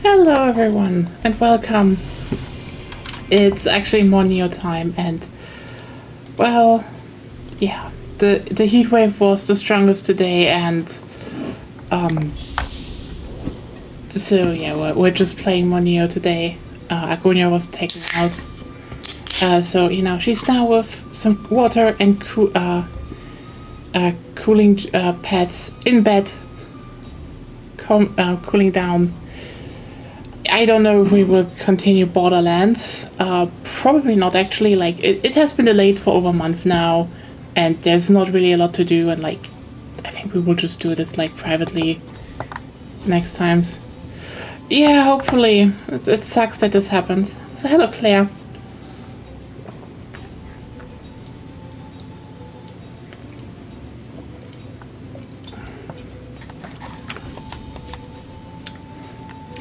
Hello everyone and welcome. It's actually more Nioh time and well, yeah, the heat wave was the strongest today and so yeah, we're just playing more Nioh today. Agonia was taken out, so you know she's now with some water and cooling pads in bed, cooling down. I don't know if we will continue Borderlands. Probably not actually. Like it has been delayed for over a month now, and there's not really a lot to do. And like, I think we will just do this like privately next times. Yeah, hopefully. It sucks that this happened. So hello, Claire.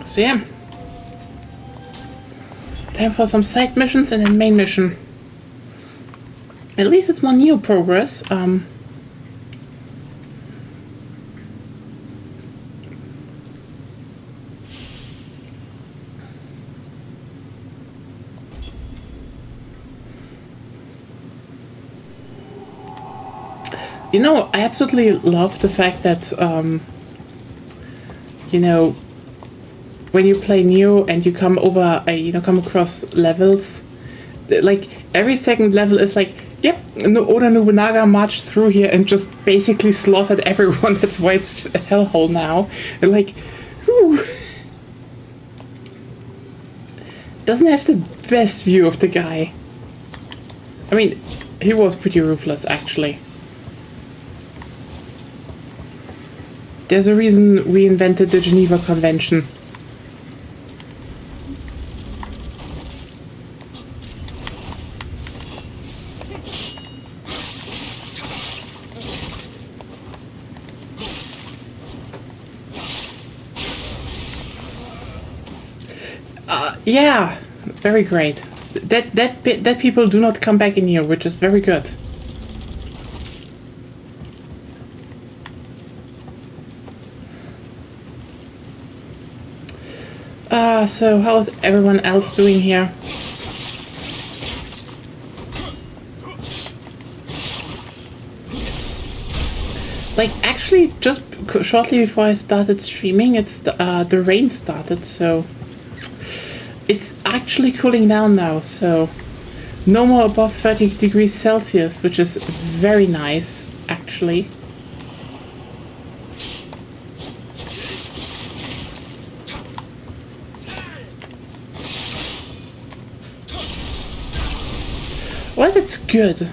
So yeah. Time for some side missions and then main mission. At least it's more Nioh progress. You know, I absolutely love the fact that, you know, when you play Nioh and you come over, come across levels, like every second level is like, yep, Oda Nobunaga marched through here and just basically slaughtered everyone. That's why it's a hellhole now. And like, whew. Doesn't have the best view of the guy. I mean, he was pretty ruthless, actually. There's a reason we invented the Geneva Convention. Yeah, very great. That people do not come back in here, which is very good. So how's everyone else doing here? Like, actually, just shortly before I started streaming, it's the rain started, so it's actually cooling down now, so no more above 30 degrees Celsius, which is very nice, actually. Well, that's good.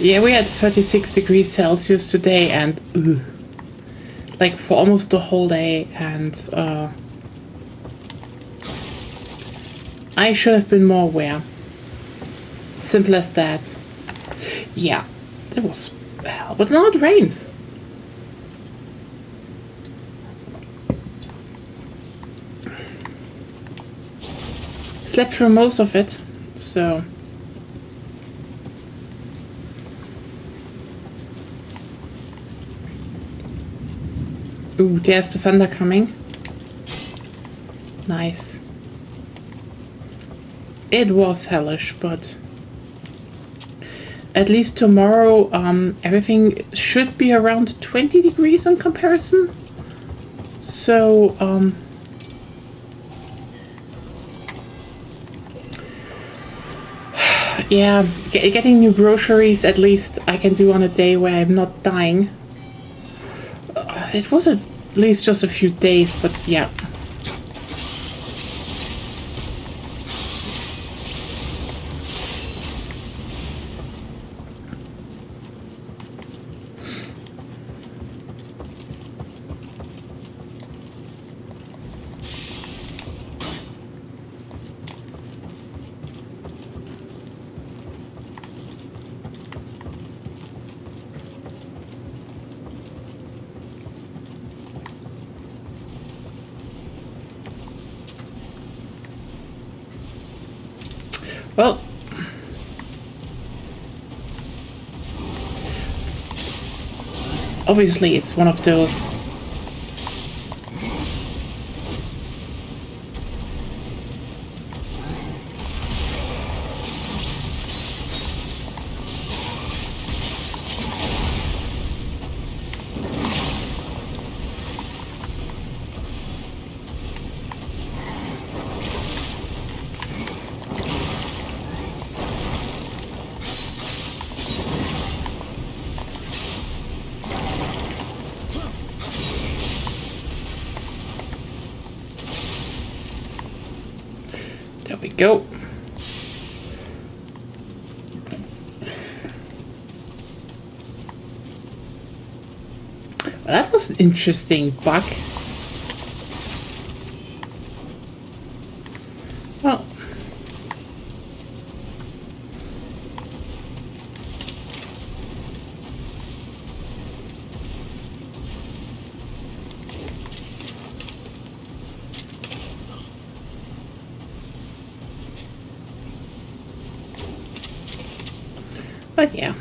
Yeah, we had 36 degrees Celsius today and like for almost the whole day, and I should have been more aware. Simple as that. Yeah, it was hell, but now it rains. Slept through most of it, so. Ooh, there's the thunder coming. Nice. It was hellish, but at least tomorrow everything should be around 20 degrees in comparison. So, yeah, getting new groceries at least I can do on a day where I'm not dying. It was at least just a few days, but yeah. Well, obviously it's one of those. There we go. Well, that was an interesting bug. Well, but yeah.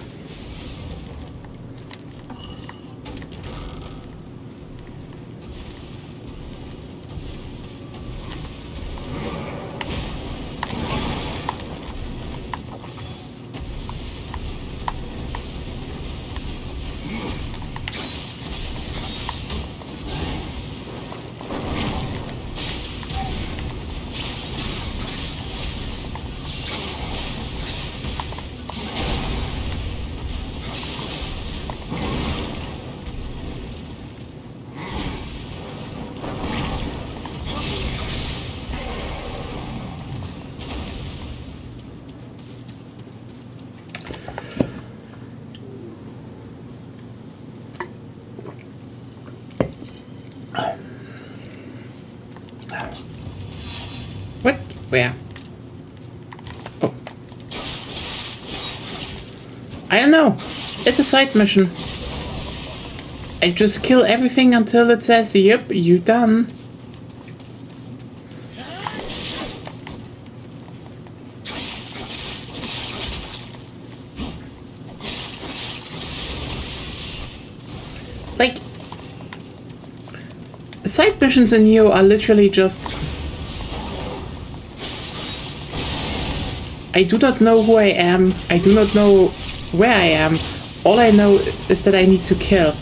What? Where? Oh. I don't know. It's a side mission. I just kill everything until it says, yep, you done. Like, side missions in Nioh are literally just... I do not know who I am. I do not know where I am. All I know is that I need to kill.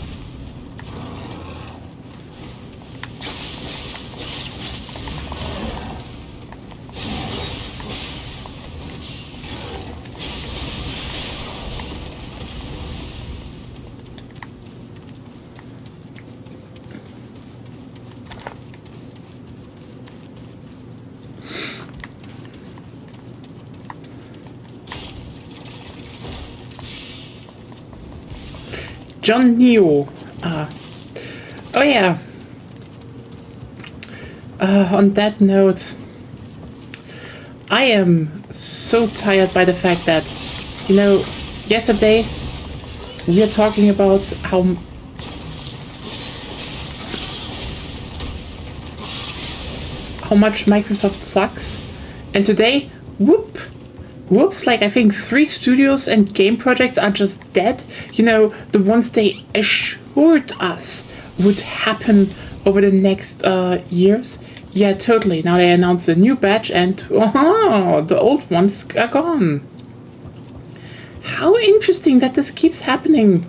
John Nioh. Oh yeah. On that note, I am so tired by the fact that, you know, yesterday we are talking about how much Microsoft sucks, and today, whoops, like I think 3 studios and game projects are just dead. You know, the ones they assured us would happen over the next years. Yeah, totally. Now they announced a new batch and the old ones are gone. How interesting that this keeps happening.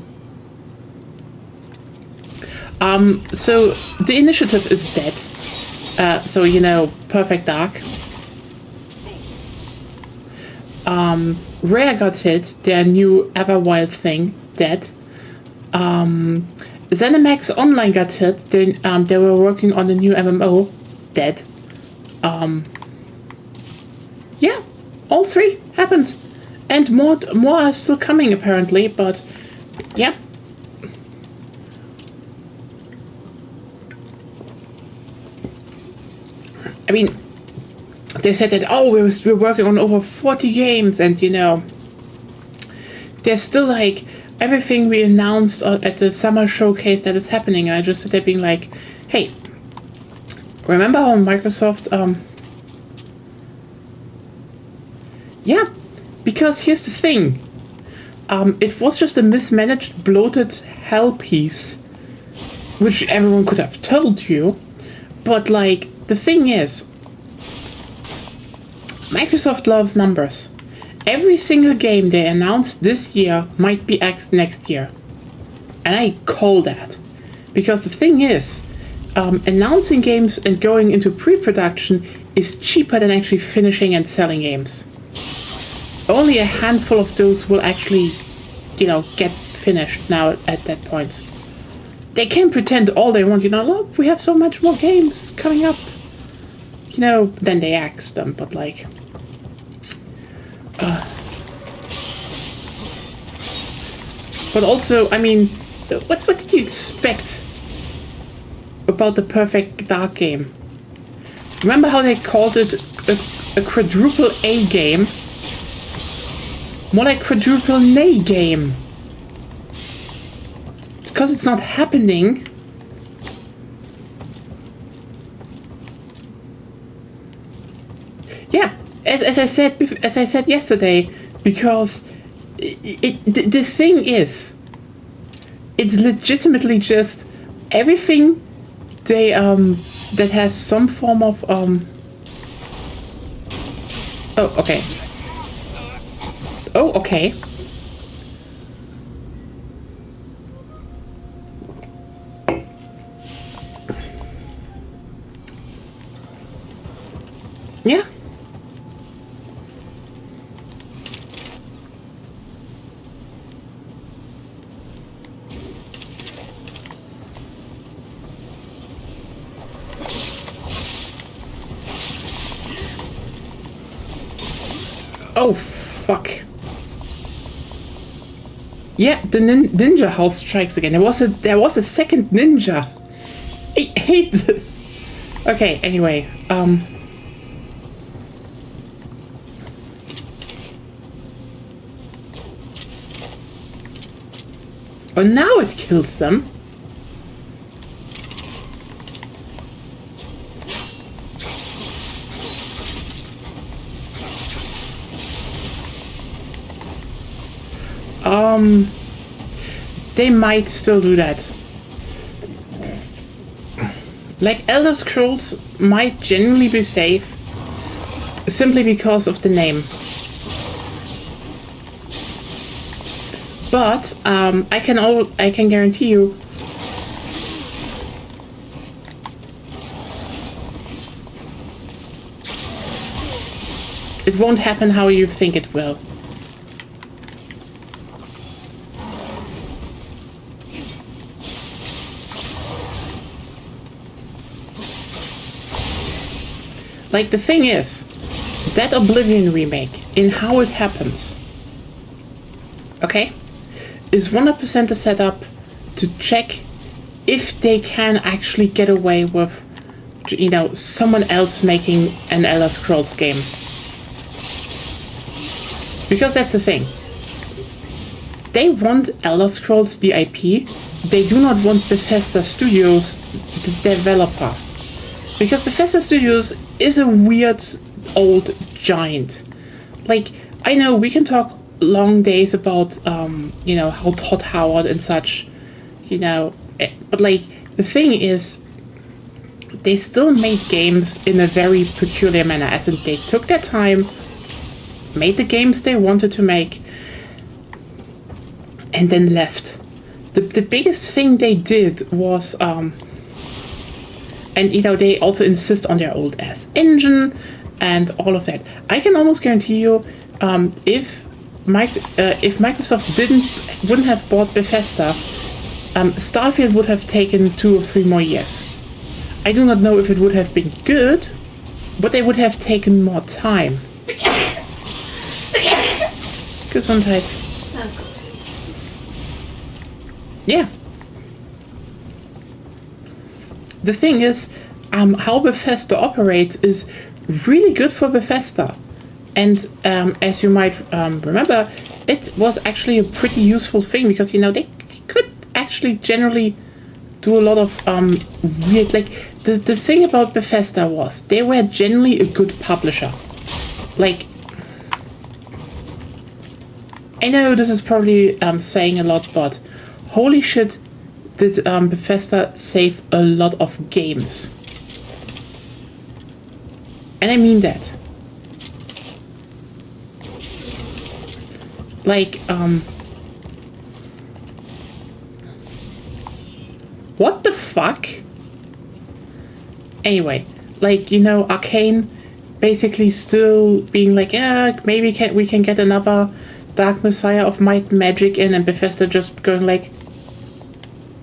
So the initiative is dead. So, you know, Perfect Dark. Rare got hit, their new Everwild thing, dead. ZeniMax Online got hit, they were working on the new MMO, dead. Yeah, all 3 happened. And more are still coming apparently, but yeah. I mean, they said that, oh, we're working on over 40 games, and you know, there's still like everything we announced at the summer showcase that is happening. And I just sit there being like, hey, remember how Microsoft Yeah, because here's the thing. It was just a mismanaged, bloated hell piece, which everyone could have told you. But, like, the thing is, Microsoft loves numbers. Every single game they announced this year might be X next year. And I call that. Because the thing is, announcing games and going into pre-production is cheaper than actually finishing and selling games. Only a handful of those will actually, get finished now at that point. They can pretend all they want, look, we have so much more games coming up. Then they axe them, but like... But also, I mean, what did you expect about the Perfect Dark game? Remember how they called it a quadruple A game? More like quadruple nay game. Because it's not happening. Yeah, as I said yesterday, because the thing is, it's legitimately just everything they that has some form of oh, okay. Oh, okay. Yeah. Oh, fuck. Yeah, the ninja house strikes again. There was a second ninja. I hate this. Okay, anyway, Oh, now it kills them. They might still do that. Like, Elder Scrolls might genuinely be safe simply because of the name. But I can guarantee you it won't happen how you think it will. Like, the thing is, that Oblivion remake, in how it happens, okay, is 100% a setup to check if they can actually get away with, someone else making an Elder Scrolls game. Because that's the thing. They want Elder Scrolls, the IP. They do not want Bethesda Studios, the developer. Because Bethesda Studios is a weird old giant. Like, I know we can talk long days about, how Todd Howard and such, but like, the thing is, they still made games in a very peculiar manner, as in they took their time, made the games they wanted to make, and then left. The biggest thing they did was, and they also insist on their old ass engine and all of that. I can almost guarantee you, if Microsoft wouldn't have bought Bethesda, Starfield would have taken 2 or 3 more years. I do not know if it would have been good, but they would have taken more time. Gesundheit. Yeah. The thing is, how Bethesda operates is really good for Bethesda. And as you might remember, it was actually a pretty useful thing because, they could actually generally do a lot of weird... Like, the thing about Bethesda was they were generally a good publisher. Like, I know this is probably saying a lot, but holy shit, did Bethesda save a lot of games. And I mean that. Like, what the fuck? Anyway, like, you know, Arcane basically still being like, yeah, maybe we can get another Dark Messiah of Might and Magic in, and Bethesda just going like,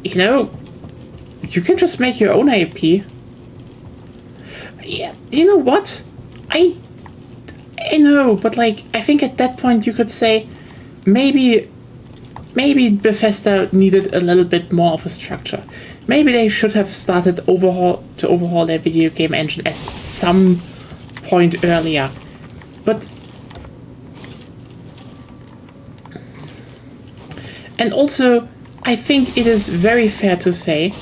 you know, you can just make your own IP. Yeah, you know what? I know, but like, I think at that point you could say, maybe Bethesda needed a little bit more of a structure. Maybe they should have started overhaul their video game engine at some point earlier. But and also, I think it is very fair to say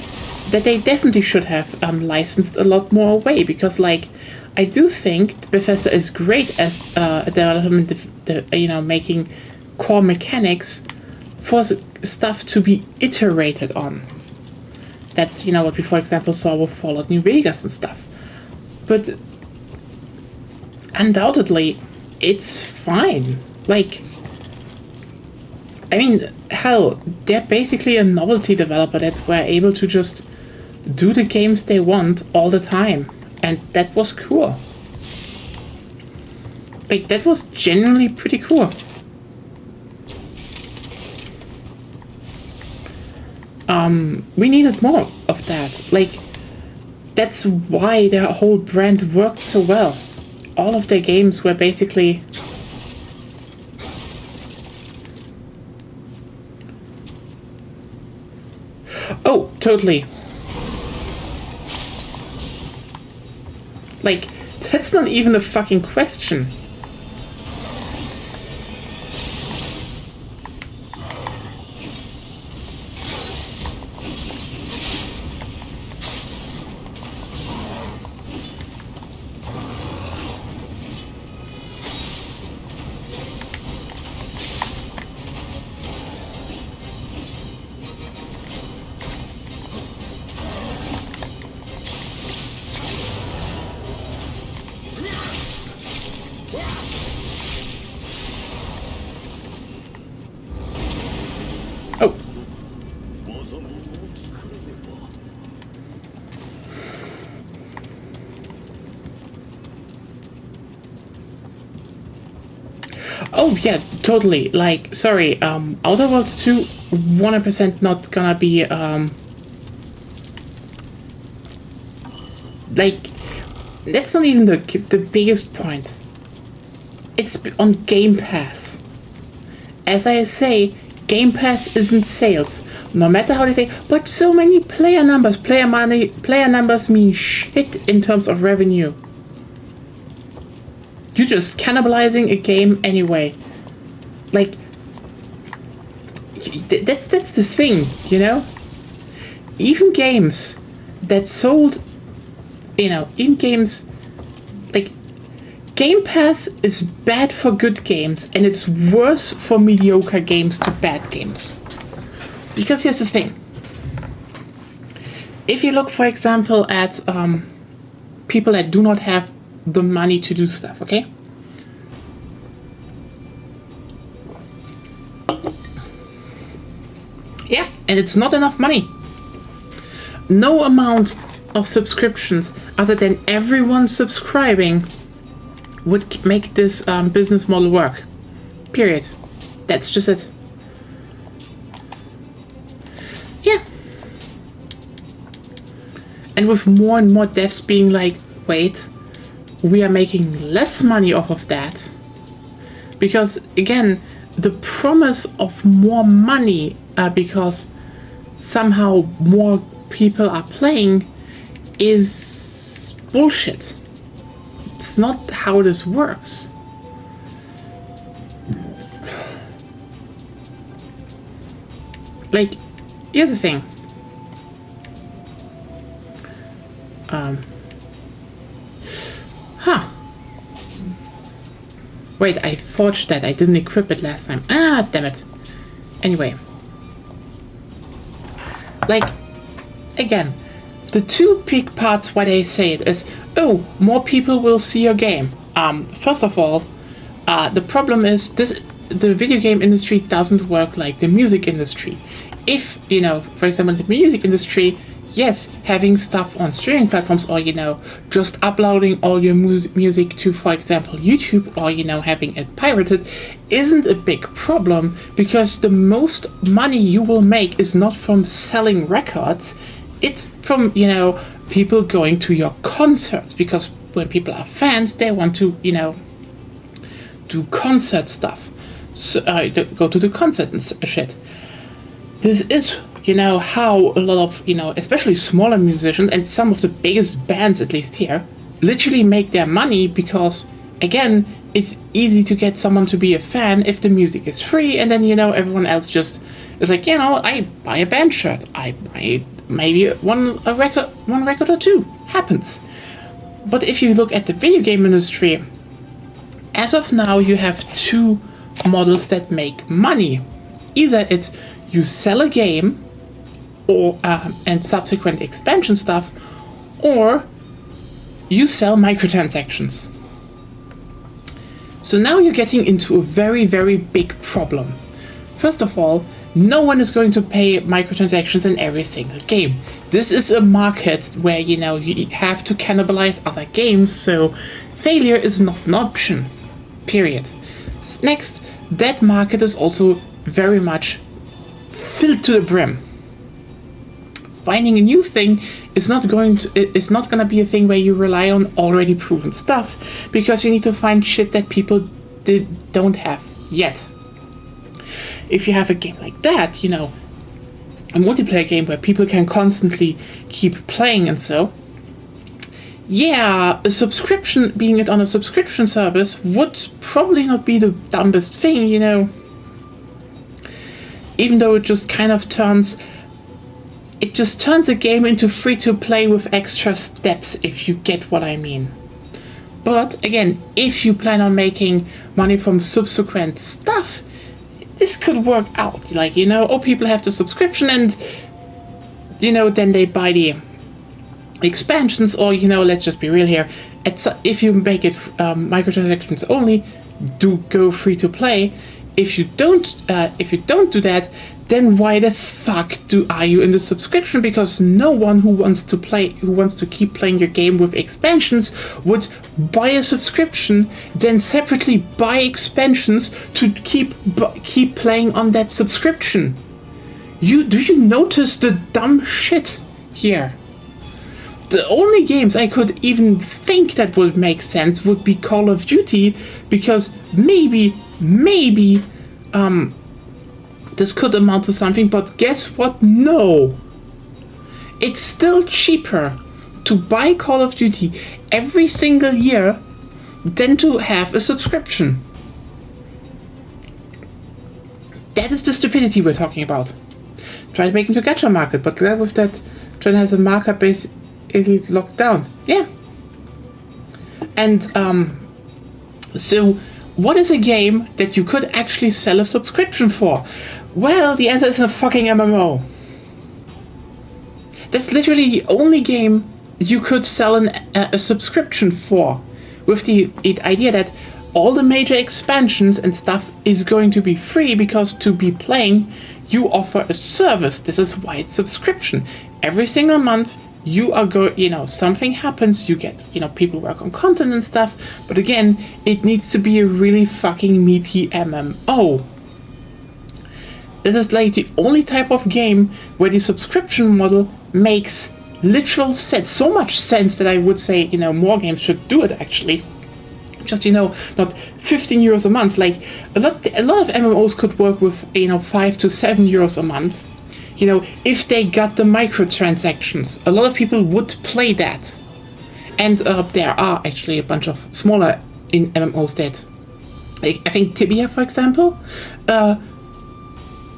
that they definitely should have licensed a lot more away, because like, I do think Bethesda is great as a development, you know, making core mechanics for stuff to be iterated on. That's, you know, what we, for example, saw with Fallout New Vegas and stuff. But undoubtedly, it's fine. Like, I mean, hell, they're basically a novelty developer that were able to just do the games they want all the time. And that was cool. Like, that was genuinely pretty cool. We needed more of that. Like, that's why their whole brand worked so well. All of their games were basically... Oh, totally. Like, that's not even a fucking question. Oh. Oh yeah, totally. Like, sorry, Outer Worlds 2 100% not gonna be like, that's not even the biggest point. It's on Game Pass. As I say, Game Pass isn't sales. No matter how they say, but so many player numbers, player numbers mean shit in terms of revenue. You're just cannibalizing a game anyway. Like, that's the thing, you know? Even games that sold, you know, even games, like, Game Pass is bad for good games, and it's worse for mediocre games to bad games. Because here's the thing. If you look, for example, at people that do not have the money to do stuff, okay? Yeah, and it's not enough money. No amount of subscriptions other than everyone subscribing would make this business model work. Period. That's just it. Yeah. And with more and more devs being like, wait, we are making less money off of that. Because, again, the promise of more money because somehow more people are playing is bullshit. It's not how this works. Like, here's the thing. Wait, I forged that. I didn't equip it last time. Ah, damn it. Anyway. Like, again, the two big parts why they say it is, oh, more people will see your game. First of all, the problem is the video game industry doesn't work like the music industry. If, for example, the music industry, yes, having stuff on streaming platforms or, just uploading all your music to, for example, YouTube or, having it pirated isn't a big problem, because the most money you will make is not from selling records, it's from, people going to your concerts, because when people are fans, they want to, do concert stuff. So, go to the concert and shit. This is, how a lot of, especially smaller musicians and some of the biggest bands, at least here, literally make their money, because, again, it's easy to get someone to be a fan if the music is free, and then, everyone else just is like, I buy a band shirt, I buy maybe one record or two. Happens. But if you look at the video game industry, as of now, you have two models that make money. Either it's you sell a game or and subsequent expansion stuff, or you sell microtransactions. So now you're getting into a very, very big problem. First of all, no one is going to pay microtransactions in every single game. This is a market where, you have to cannibalize other games, so failure is not an option. Period. Next, that market is also very much filled to the brim. Finding a new thing is not going to be a thing where you rely on already proven stuff, because you need to find shit that people don't have yet. If you have a game like that, a multiplayer game where people can constantly keep playing and so, yeah, being it on a subscription service would probably not be the dumbest thing, even though it just kind of turns the game into free to play with extra steps, if you get what I mean. But again, if you plan on making money from subsequent stuff, this could work out. Like, people have the subscription and, then they buy the expansions, or, let's just be real here. If you make it microtransactions only, do go free to play. If you don't do that, then why the fuck are you in the subscription? Because no one who wants to keep playing your game with expansions would buy a subscription, then separately buy expansions to keep playing on that subscription. Do you notice the dumb shit here? The only games I could even think that would make sense would be Call of Duty, because maybe this could amount to something, but guess what? No. It's still cheaper to buy Call of Duty every single year than to have a subscription. That is the stupidity we're talking about. Try to make it into a gacha market, but glad with that, China has a market base locked down. Yeah. And so what is a game that you could actually sell a subscription for? Well, the answer is a fucking MMO. That's literally the only game you could sell a subscription for, with the idea that all the major expansions and stuff is going to be free, because to be playing, you offer a service. This is why it's subscription. Every single month, you are something happens, you get, people work on content and stuff, but again, it needs to be a really fucking meaty MMO. This is like the only type of game where the subscription model makes literal sense. So much sense that I would say, more games should do it actually. Just, not 15 euros a month. Like, a lot of MMOs could work with, 5 to 7 euros a month. If they got the microtransactions, a lot of people would play that. And there are actually a bunch of smaller MMOs that, I think Tibia, for example,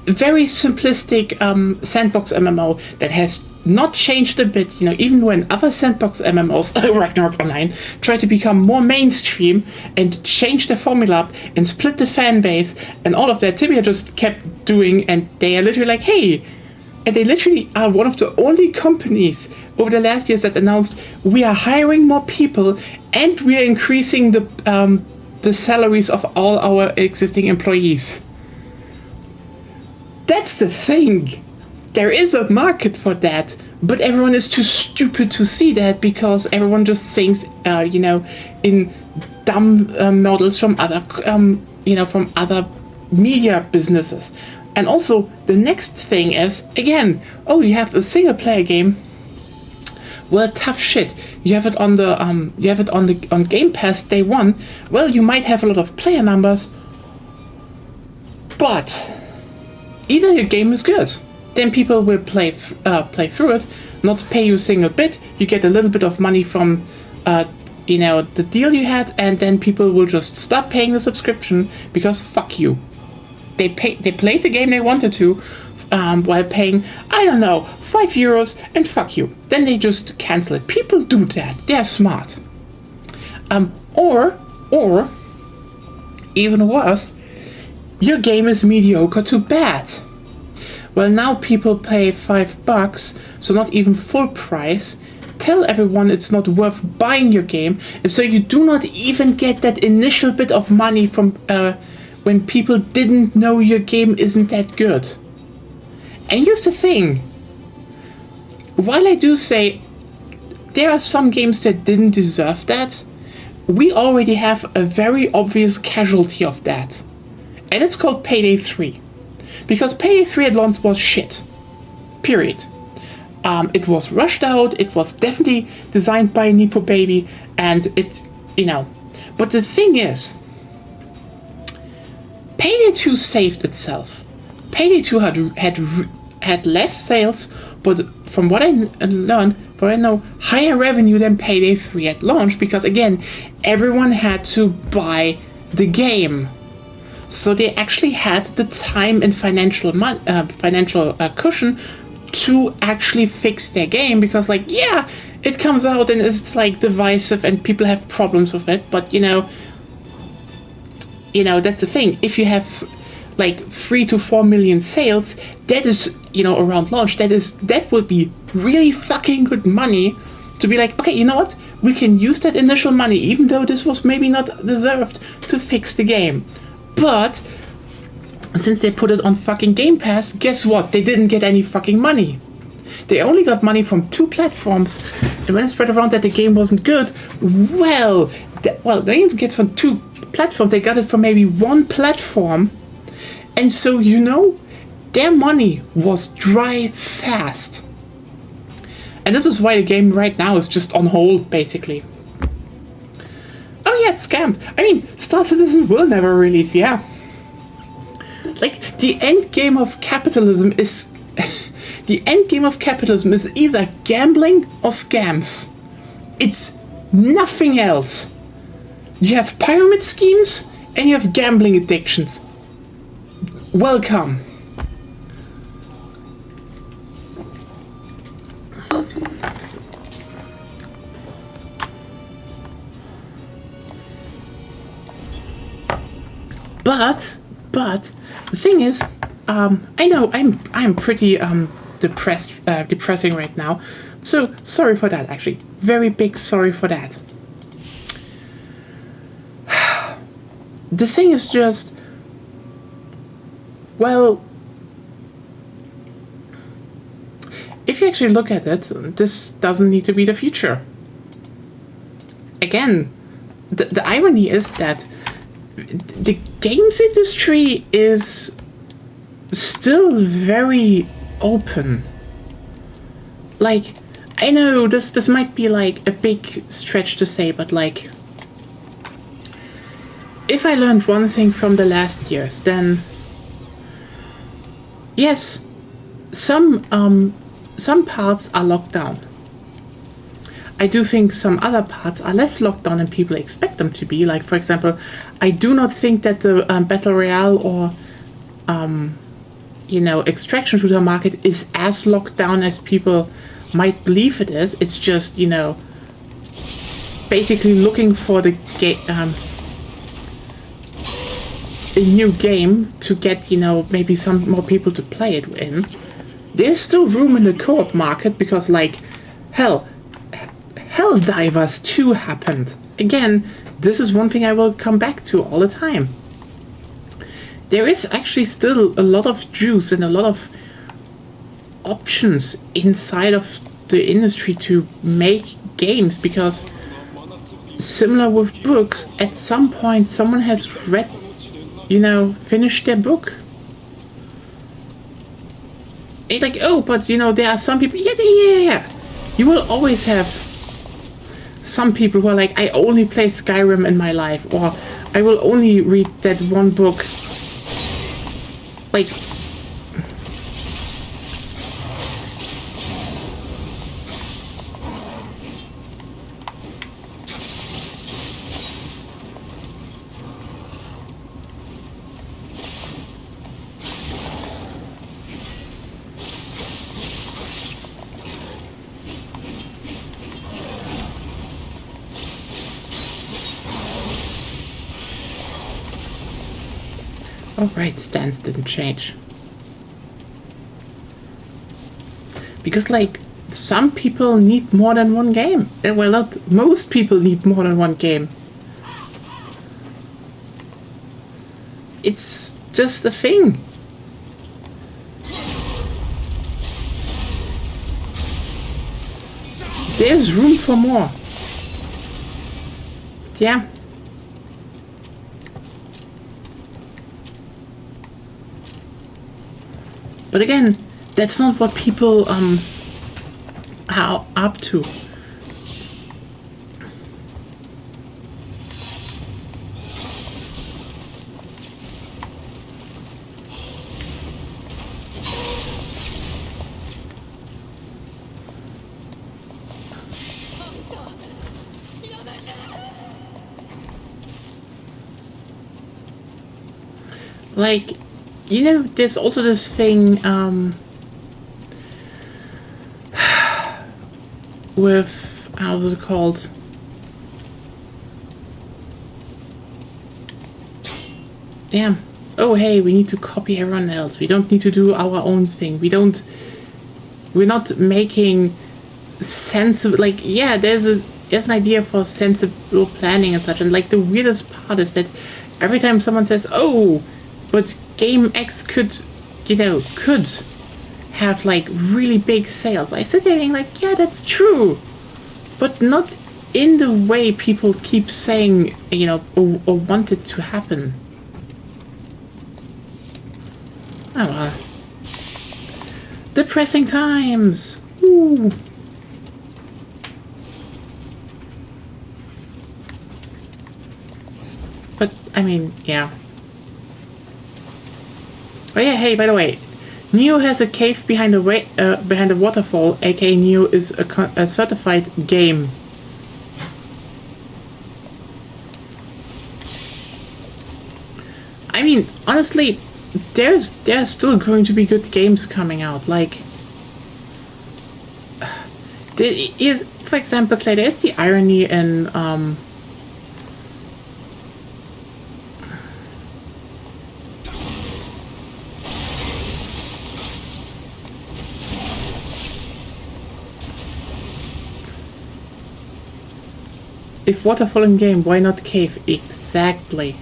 very simplistic sandbox MMO that has not changed a bit. You know, even when other sandbox MMOs, Ragnarok Online, try to become more mainstream and change the formula up and split the fan base and all of that, Tibia just kept doing, and they are literally like, hey, and they literally are one of the only companies over the last years that announced we are hiring more people and we are increasing the salaries of all our existing employees. That's the thing. There is a market for that, but everyone is too stupid to see that because everyone just thinks, in dumb models from other, from other media businesses. And also, the next thing is, again, oh, you have a single player game. Well, tough shit. You have it on on Game Pass day one. Well, you might have a lot of player numbers, but either your game is good, then people will play through it, not pay you a single bit. You get a little bit of money from, the deal you had, and then people will just stop paying the subscription because fuck you. They played the game they wanted to, while paying, I don't know, €5 and fuck you. Then they just cancel it. People do that. They're smart. Or even worse, your game is mediocre to bad. Well, now people pay $5, so not even full price. Tell everyone it's not worth buying your game, and so you do not even get that initial bit of money from when people didn't know your game isn't that good. And here's the thing. While I do say there are some games that didn't deserve that, we already have a very obvious casualty of that. And it's called Payday 3. Because Payday 3 at launch was shit. Period. It was rushed out, it was definitely designed by a Nepo baby, and it, But the thing is, Payday 2 saved itself. Payday 2 had less sales, but from what I learned, but I know, higher revenue than Payday 3 at launch, because again, everyone had to buy the game. So they actually had the time and financial cushion to actually fix their game, because it comes out and it's divisive and people have problems with it, but that's the thing. If you have 3 to 4 million sales, that is, around launch, that would be really fucking good money to be okay, you know what? We can use that initial money, even though this was maybe not deserved, to fix the game. But since they put it on fucking Game Pass, guess what? They didn't get any fucking money. They only got money from 2 platforms, and when I spread around that the game wasn't good, they didn't get from 2 platforms, they got it from maybe 1 platform, and so, their money was dry fast. And this is why the game right now is just on hold, basically. Oh yeah, it's scammed. I mean, Star Citizen will never release, yeah. The end game of capitalism is... the end game of capitalism is either gambling or scams. It's nothing else. You have pyramid schemes and you have gambling addictions. Welcome. But the thing is, I know I'm pretty depressing right now, so sorry for that. Actually, very big sorry for that. The thing is just, well, if you actually look at it, this doesn't need to be the future. Again, the irony is that the games industry is still very open. I know this might be a big stretch to say, but if I learned one thing from the last years, then yes, some parts are locked down. I do think some other parts are less locked down than people expect them to be. For example, I do not think that the Battle Royale or extraction shooter market is as locked down as people might believe it is. It's just, basically looking for the a new game to get, maybe some more people to play it in. There's still room in the co-op market because, like, Helldivers 2 happened. Again, this is one thing I will come back to all the time. There is actually still a lot of juice and a lot of options inside of the industry to make games, because similar with books, at some point someone has read, finished their book. It's like, oh, but there are some people, yeah. You will always have some people who are like, I only play Skyrim in my life, or I will only read that one book. Like, oh right, stance didn't change. Because, like, some people need more than one game. Well, not most people need more than one game. It's just a thing. There's room for more. Yeah. But again, that's not what people are up to. Like, there's also this thing with, how's it called? Damn. Oh, hey, we need to copy everyone else. We don't need to do our own thing. We're not making sensible, like, yeah, there's an idea for sensible planning and such, and like the weirdest part is that every time someone says, oh, but game X could have like really big sales, I sit there being like, yeah, that's true, but not in the way people keep saying, or want it to happen. Oh well. Depressing times. Ooh. But I mean, yeah. Oh yeah, hey, by the way, Nioh has a cave behind the waterfall, aka Nioh is a certified game. I mean, honestly, there's still going to be good games coming out. Like, there is, for example, Clay, there's the irony in if waterfall in game, why not cave? Exactly.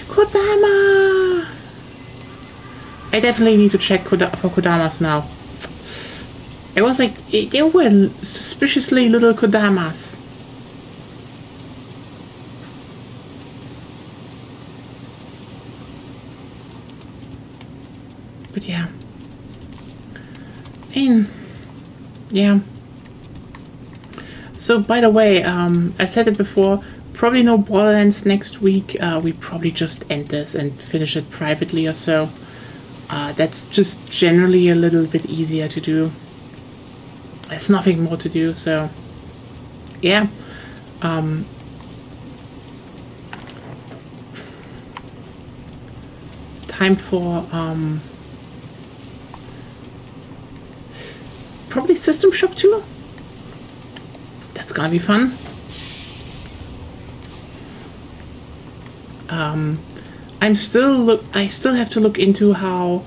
Kodama! I definitely need to check for Kodamas now. It was like, there were suspiciously little Kodamas. But yeah. Yeah. So, by the way, I said it before, probably no Borderlands next week. We probably just end this and finish it privately or so. That's just generally a little bit easier to do. there's nothing more to do. So yeah, time for probably System Shock 2. That's gonna be fun. I still have to look into how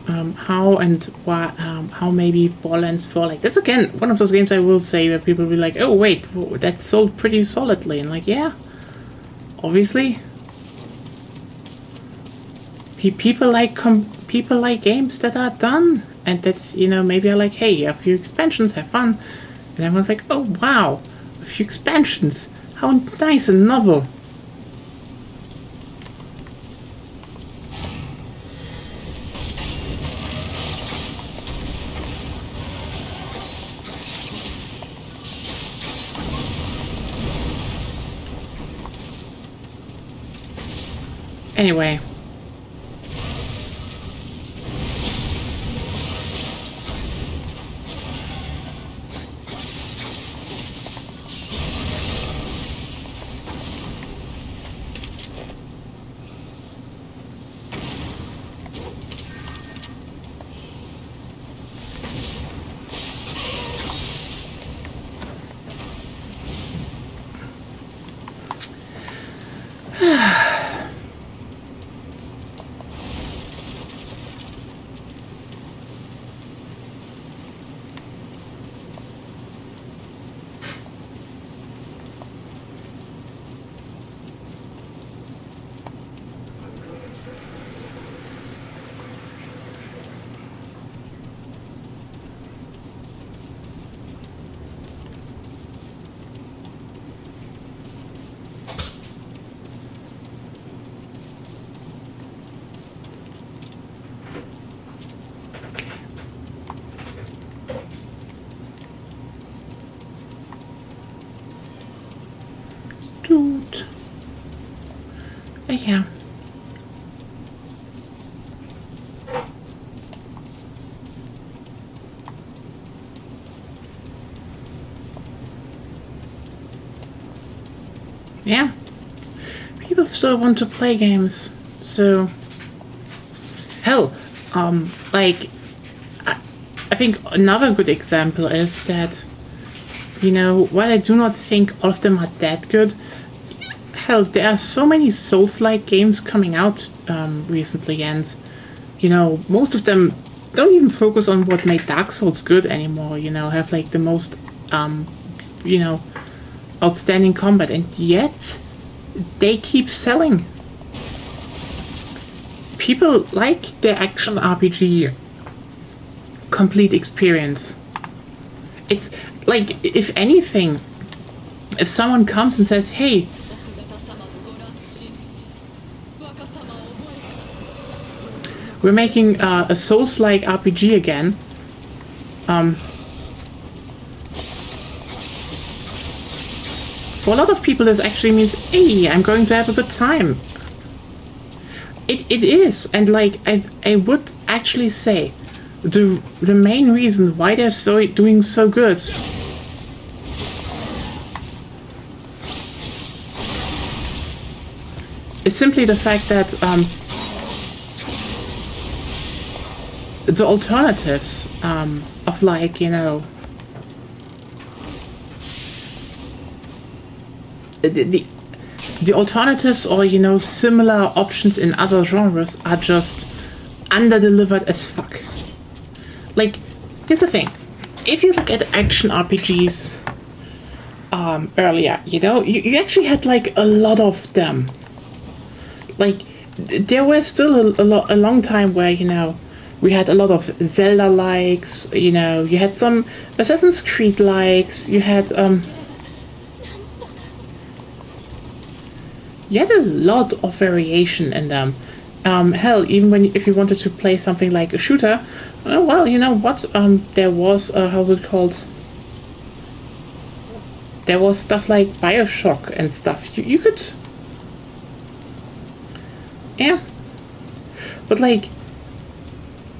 and why, how maybe Borderlands 4, like, that's again one of those games I will say where people will be like, oh wait, that sold pretty solidly, and like, yeah, obviously people like games that are done, and that, you know, maybe are like, hey, a few expansions, have fun, and everyone's like, oh wow, a few expansions, how nice and novel. Anyway. Dude. Yeah. Yeah. People still want to play games. So hell, like I think another good example is that, you know, while I do not think all of them are that good, hell, there are so many Souls-like games coming out recently, and, you know, most of them don't even focus on what made Dark Souls good anymore, you know, have like the most, you know, outstanding combat, and yet they keep selling. People like the action RPG complete experience. It's like, if anything, if someone comes and says, hey, we're making a Souls-like RPG again, for a lot of people this actually means, hey, I'm going to have a good time. It is, and like, I would actually say the main reason why they're doing so good is simply the fact that the alternatives of, like, you know, the alternatives, or, you know, similar options in other genres are just under-delivered as fuck. Like, here's the thing. If you look at action RPGs earlier, you know, you actually had, like, a lot of them. Like, there was still a long time where, you know, we had a lot of Zelda-likes, you know, you had some Assassin's Creed-likes, you had a lot of variation in them. Hell, even if you wanted to play something like a shooter, well, you know what, there was, how's it called? There was stuff like Bioshock and stuff. You could... Yeah. But, like,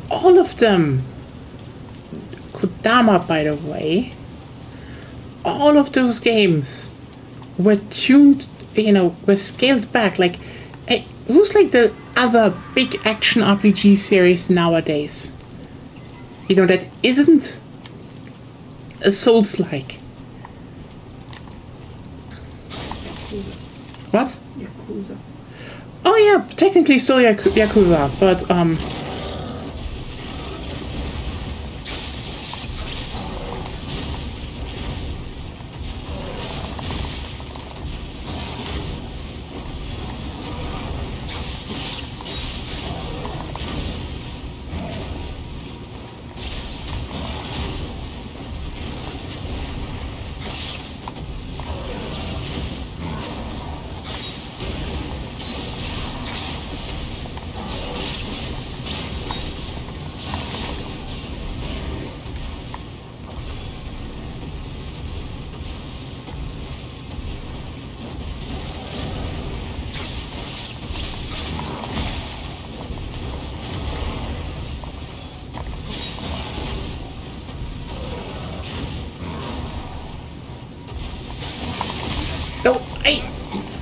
all of them could Dama, by the way, all of those games were tuned, were scaled back. Like, who's like the other big action RPG series nowadays? That isn't a Souls-like. What? Yakuza. Oh yeah, technically still Yakuza, but oh,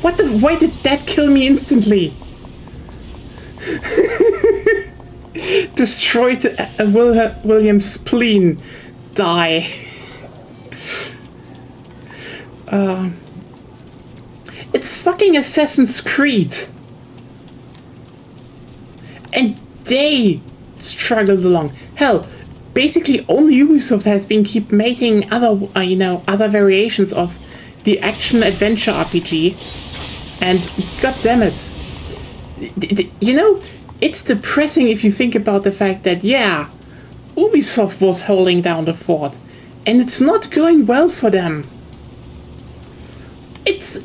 what the? Why did that kill me instantly? Destroyed William's spleen. Die. It's fucking Assassin's Creed. And they struggled along. Hell, basically only Ubisoft has been keep making other, other variations of the action adventure RPG. And god damn it. It's depressing if you think about the fact that, yeah, Ubisoft was holding down the fort. And it's not going well for them. It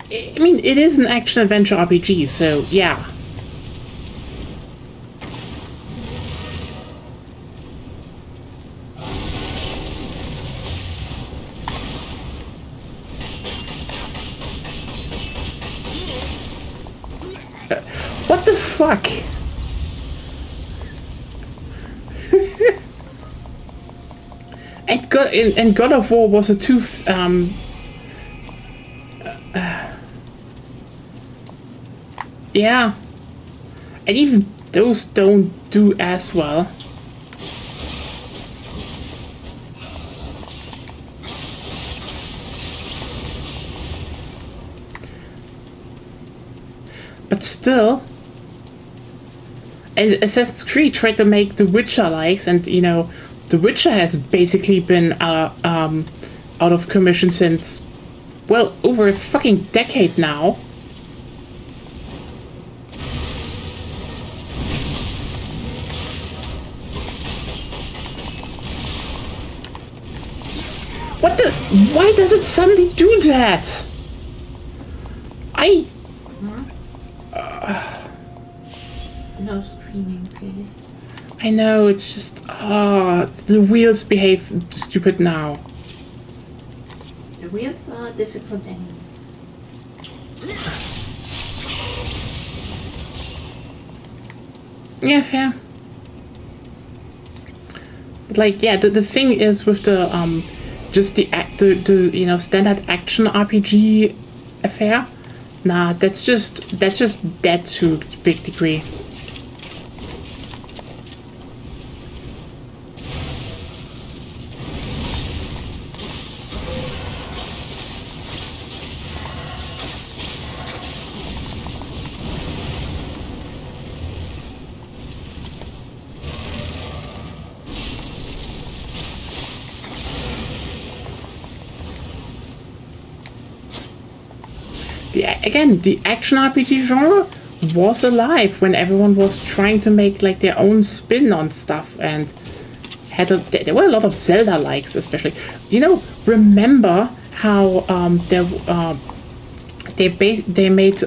is an action adventure RPG, so yeah. What the fuck? And God of War was a tooth. Yeah. And even those don't do as well. But still. And Assassin's Creed tried to make The Witcher likes, and The Witcher has basically been out of commission since, well, over a fucking decade now. What the? Why does it suddenly do that? No streaming, please. I know, it's just, the wheels behave stupid now. The wheels are difficult anyway. Yeah, fair. But like, yeah, the thing is with the, just the standard action RPG affair, nah, that's just dead to a big degree. Again, the action RPG genre was alive when everyone was trying to make like their own spin on stuff, and there were a lot of Zelda likes, especially. Remember how they made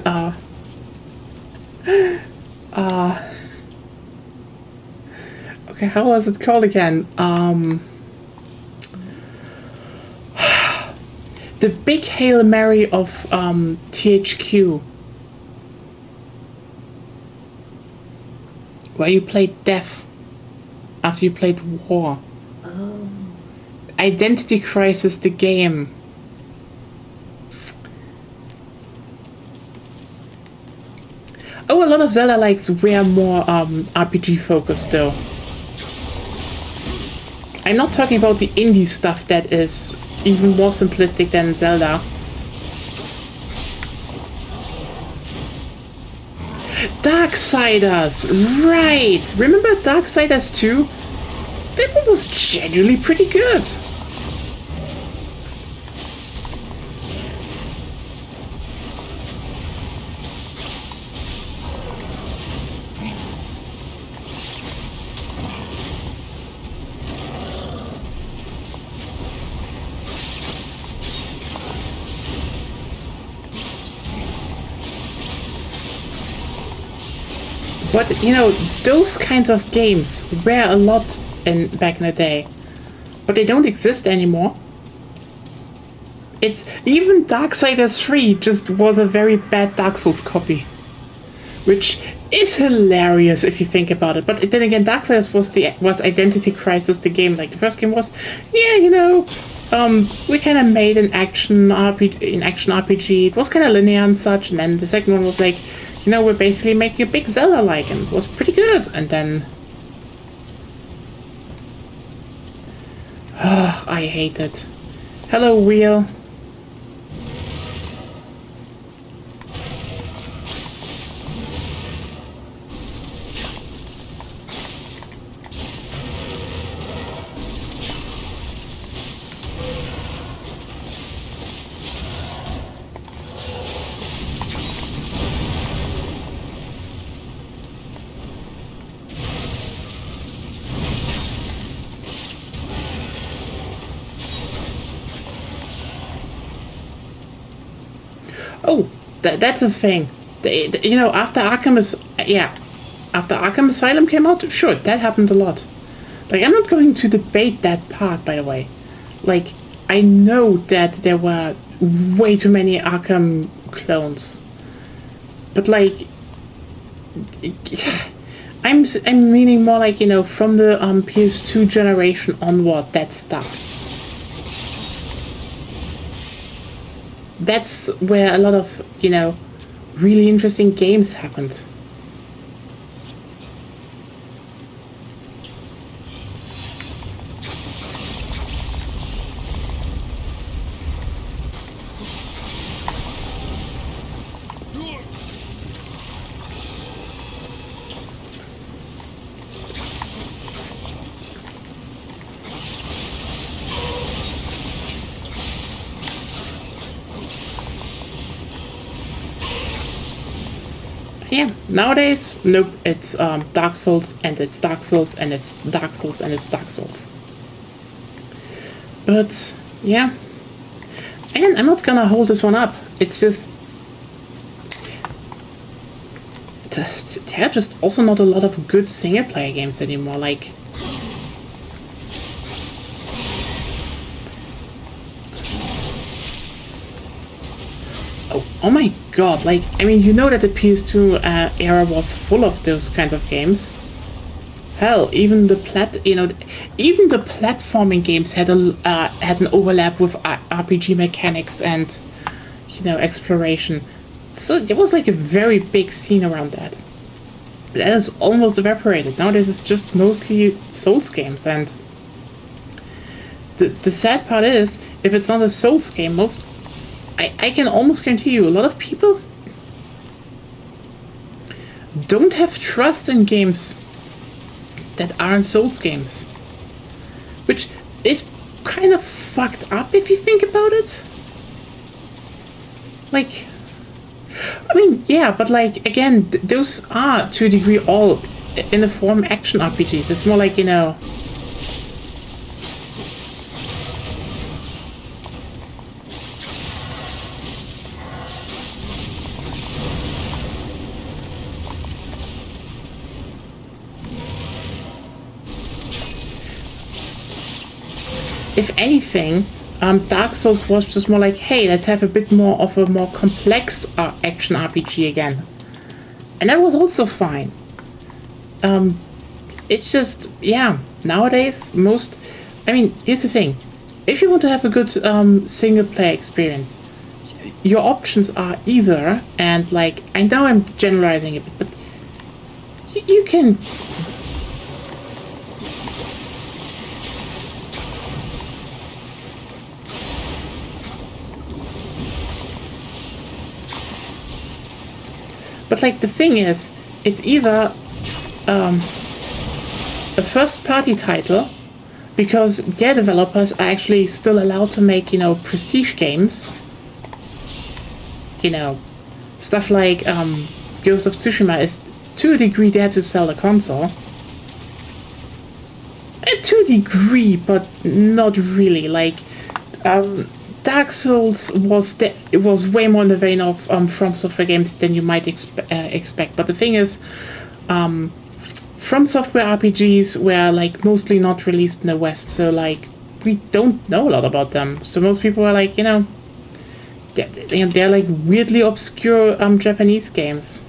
okay, how was it called again? The big Hail Mary of THQ, where you played death after you played war. Oh. Identity Crisis, the game. Oh, a lot of Zelda likes were more RPG focused though. I'm not talking about the indie stuff that is even more simplistic than Zelda. Darksiders, right! Remember Darksiders 2? That one was genuinely pretty good. But, you know, those kinds of games were a lot back in the day. But they don't exist anymore. It's even Darksiders 3 just was a very bad Dark Souls copy. Which is hilarious if you think about it. But then again, Darksiders was Identity Crisis, the game. Like, the first game was, yeah, you know, we kind of made an action RPG. It was kind of linear and such. And then the second one was like, you know, we're basically making a big Zelda-like, and it was pretty good. And then... I hate it. Hello, Wheel. Oh, that's a thing. You know, after Arkham Asylum came out, sure, that happened a lot. Like, I'm not going to debate that part, by the way. Like, I know that there were way too many Arkham clones. But, like, I'm meaning more like, you know, from the PS2 generation onward, that stuff. That's where a lot of, you know, really interesting games happened. Yeah, nowadays, nope, it's Dark Souls, and it's Dark Souls, and it's Dark Souls, and it's Dark Souls. But, yeah. Again, I'm not gonna hold this one up. It's just... there are just also not a lot of good single-player games anymore, like... Oh my god, like, I mean, you know that the PS2 era was full of those kinds of games. Hell, even the platforming games had an overlap with RPG mechanics and, you know, exploration. So there was like a very big scene around that. That has almost evaporated. Nowadays it's just mostly Souls games, and the sad part is, if it's not a Souls game, I can almost guarantee you, a lot of people don't have trust in games that aren't Souls games. Which is kind of fucked up if you think about it. Like, I mean, yeah, but like, again, those are, to a degree, all in the form action RPGs. It's more like, you know... If anything, Dark Souls was just more like, hey, let's have a bit more of a more complex action RPG again. And that was also fine. It's just, yeah, nowadays, I mean, here's the thing. if you want to have a good single player experience, your options are either, and like, I know I'm generalizing a bit, but you can. But like, the thing is, it's either a first party title, because their developers are actually still allowed to make, you know, prestige games. You know, stuff like Ghost of Tsushima is to a degree there to sell the console. To a degree, but not really. Like, Dark Souls it was way more in the vein of From Software games than you might expect. But the thing is, From Software RPGs were like mostly not released in the West, so like we don't know a lot about them. So most people are like, you know, they're like weirdly obscure Japanese games.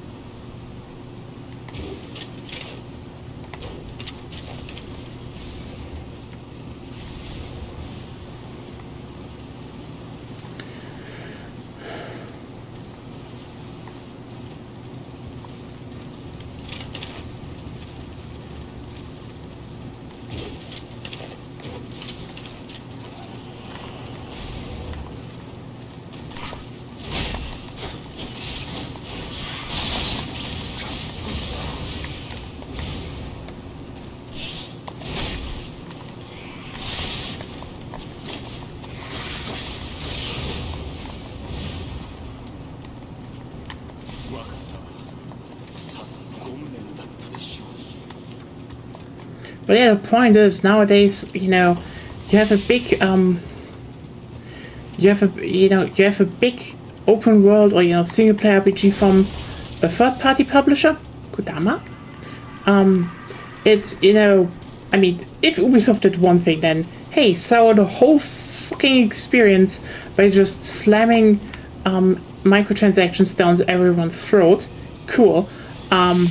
But yeah, the point is, nowadays, you know, you have a big, you have a big open world, or, you know, single player RPG from a third party publisher, Kodama. It's, you know, I mean, if Ubisoft did one thing, then hey, sour the whole fucking experience by just slamming microtransactions down everyone's throat. Cool. And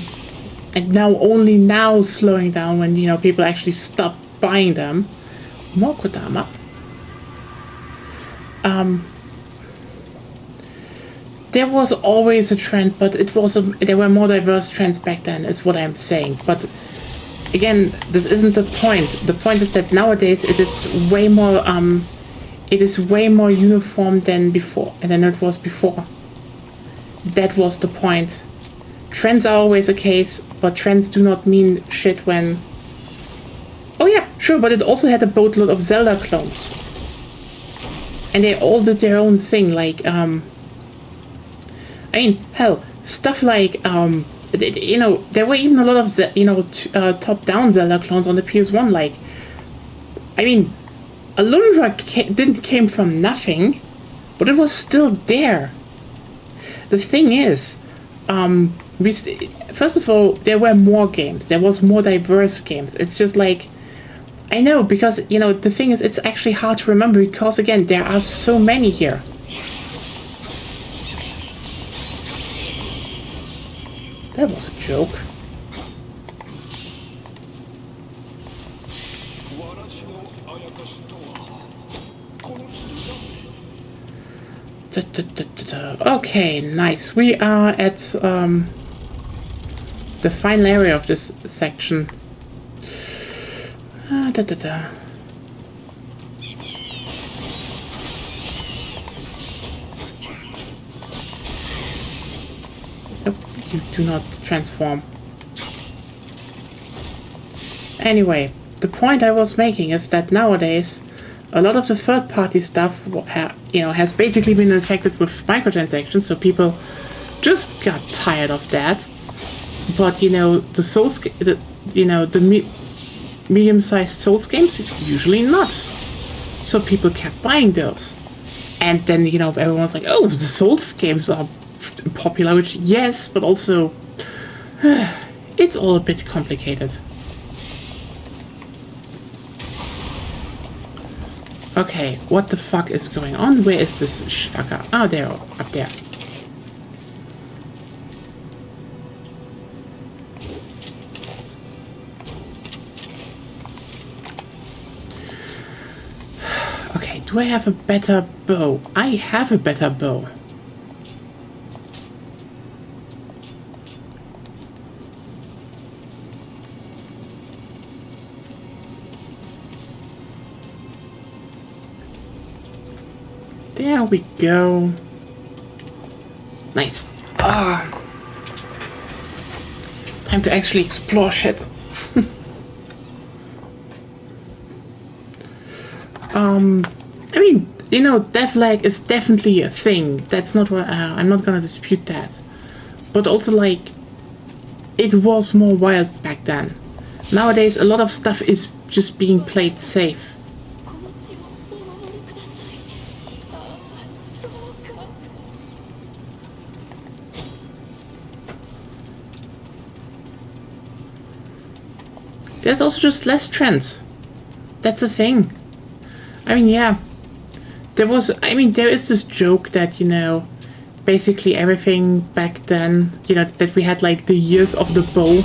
now only now slowing down when, you know, people actually stop buying them. More Kodama. There was always a trend, but there were more diverse trends back then, is what I'm saying. But again, this isn't the point. The point is that nowadays it is way more uniform than before, and than it was before. That was the point. Trends are always a case, but trends do not mean shit when... Oh yeah, sure, but it also had a boatload of Zelda clones. And they all did their own thing, like, I mean, hell, stuff like, you know, there were even a lot of, top-down Zelda clones on the PS1, like, I mean, Alundra came from nothing, but it was still there. The thing is, first of all, there were more games. There was more diverse games. It's just like, I know, because, you know, the thing is, it's actually hard to remember because, again, there are so many here. That was a joke. Okay, nice. We are at the final area of this section. Nope, you do not transform. Anyway, the point I was making is that nowadays a lot of the third-party stuff, you know, has basically been infected with microtransactions, so people just got tired of that. But, you know, the Souls, medium-sized Souls games, usually not. So people kept buying those. And then, you know, everyone's like, oh, the Souls games are popular, which, yes, but also, it's all a bit complicated. Okay, what the fuck is going on? Where is this fucker? Oh, there, up there. do I have a better bow? I have a better bow. There we go. Nice. Ah. Time to actually explore shit. I mean, you know, death lag is definitely a thing. That's not what I'm not gonna dispute that. But also, like, it was more wild back then. Nowadays, a lot of stuff is just being played safe. There's also just less trends. That's a thing. I mean, yeah. There is this joke that, you know, basically everything back then, you know, that we had like the years of the bow.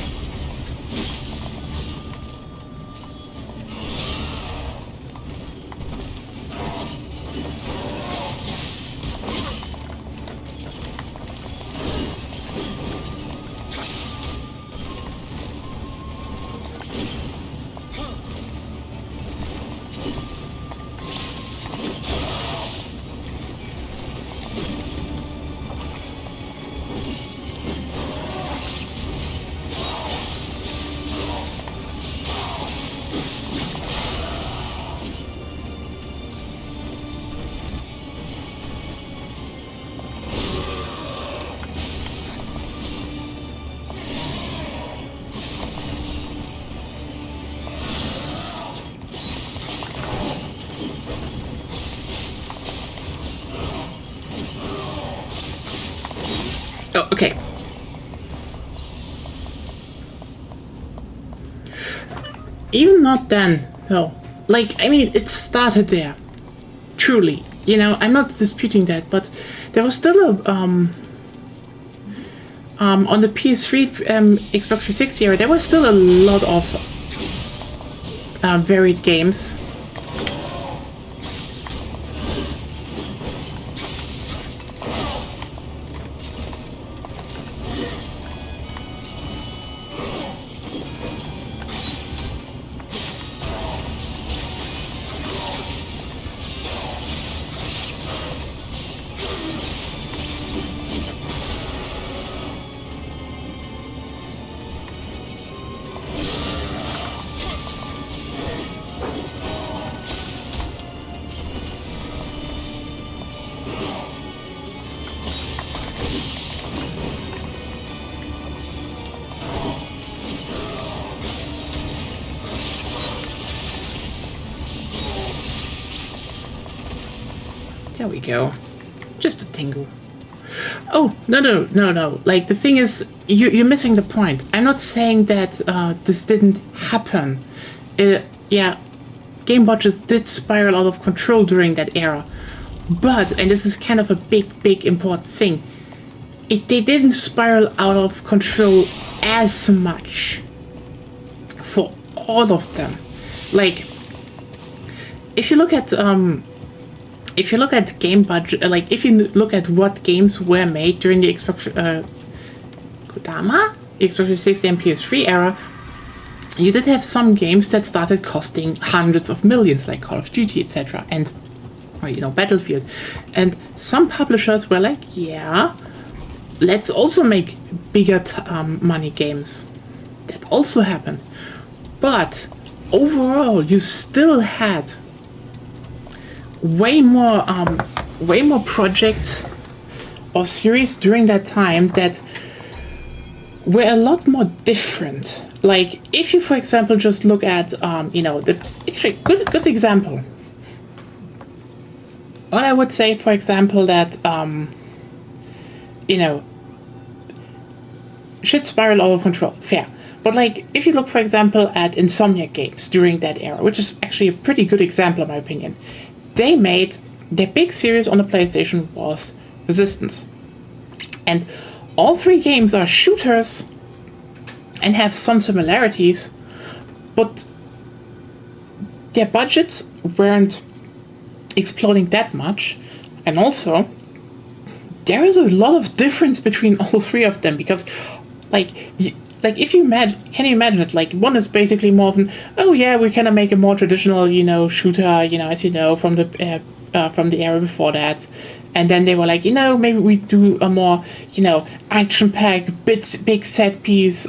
Oh, okay. Even not then, no. Like, I mean, it started there. Truly. You know, I'm not disputing that, but there was still a, on the PS3, Xbox 360 era, there was still a lot of varied games. There we go. Just a tingle. Oh, no. Like, the thing is, you're missing the point. I'm not saying that this didn't happen. Yeah, game budgets did spiral out of control during that era. But, and this is kind of a big important thing, they didn't spiral out of control as much for all of them. Like, if you look at game budget, like if you look at what games were made during the Xbox 360 and PS3 era, you did have some games that started costing hundreds of millions, like Call of Duty, etc., and, or, you know, Battlefield. And some publishers were like, yeah, let's also make bigger money games. That also happened. But overall, you still had way more projects or series during that time that were a lot more different. Like, if you, for example, just look at, you know, actually, good example. What I would say, for example, that, you know, shit spiral out of control, fair. But, like, if you look, for example, at Insomniac games during that era, which is actually a pretty good example, in my opinion, they made, their big series on the PlayStation was Resistance. And all three games are shooters and have some similarities, but their budgets weren't exploding that much. And also, there is a lot of difference between all three of them because, like, if you can you imagine it? Like, one is basically more of an, oh yeah, we kind of make a more traditional, shooter, as you know from the era before that, and then they were like, maybe we do a more, action-packed, big set piece,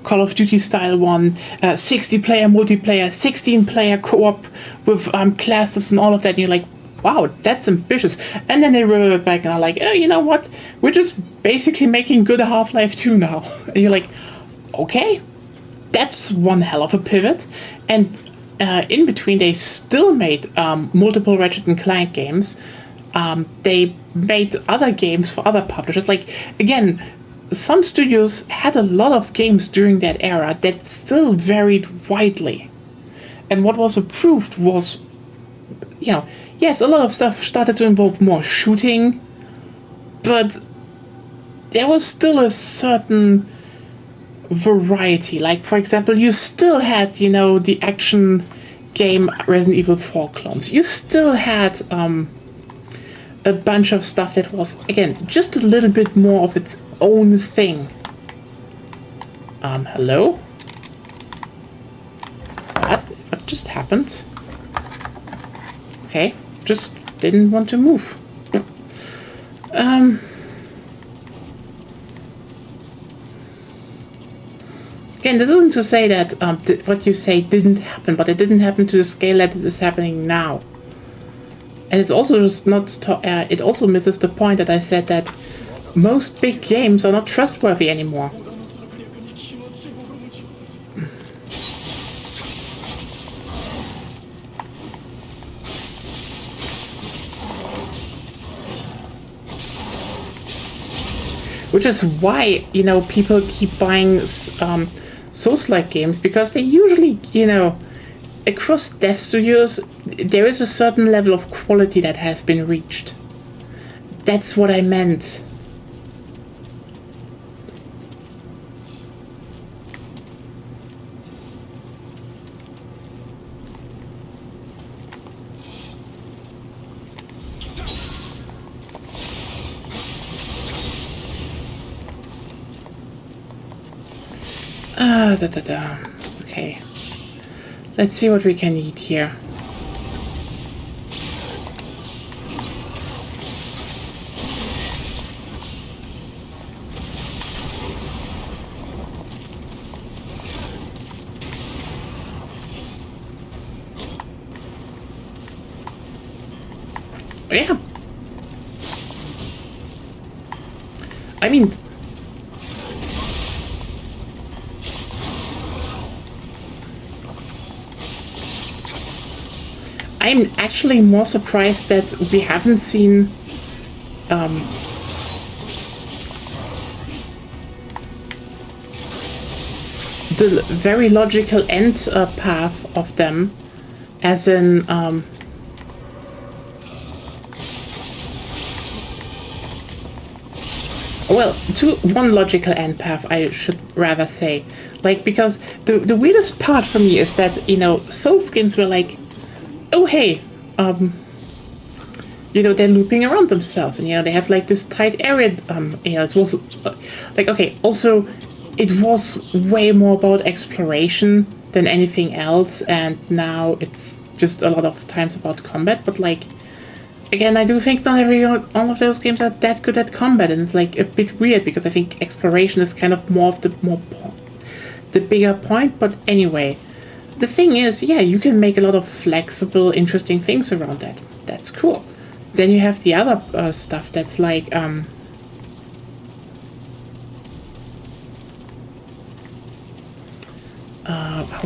Call of Duty style one, 60-player multiplayer, 16-player co-op with classes and all of that. And you're like, wow, that's ambitious. And then they revert back and are like, oh, you know what? We're just basically making good Half-Life 2 now. And you're like, okay, that's one hell of a pivot. And in between, they still made multiple Ratchet and Clank games. They made other games for other publishers. Like, again, some studios had a lot of games during that era that still varied widely. And what was approved was, yes, a lot of stuff started to involve more shooting, but there was still a certain variety. Like, for example, you still had, the action game Resident Evil 4 clones. You still had a bunch of stuff that was, again, just a little bit more of its own thing. Hello? What just happened? Okay, just didn't want to move. Again, this isn't to say that what you say didn't happen, but it didn't happen to the scale that it is happening now. And it's also just not. It also misses the point that I said that most big games are not trustworthy anymore. Which is why, people keep buying Souls-like games, because they usually, across dev studios, there is a certain level of quality that has been reached. That's what I meant. Okay. Let's see what we can eat here. Yeah. I mean, I'm actually more surprised that we haven't seen the very logical end path of them, as in one logical end path, I should rather say. Like, because the weirdest part for me is that, Souls games were like, oh hey, they're looping around themselves, and they have like this tight area. It was like, okay, also it was way more about exploration than anything else, and now it's just a lot of times about combat. But like, again, I do think not all of those games are that good at combat, and it's like a bit weird because I think exploration is kind of more of the bigger point. But anyway, the thing is, yeah, you can make a lot of flexible, interesting things around that. That's cool. Then you have the other stuff that's like how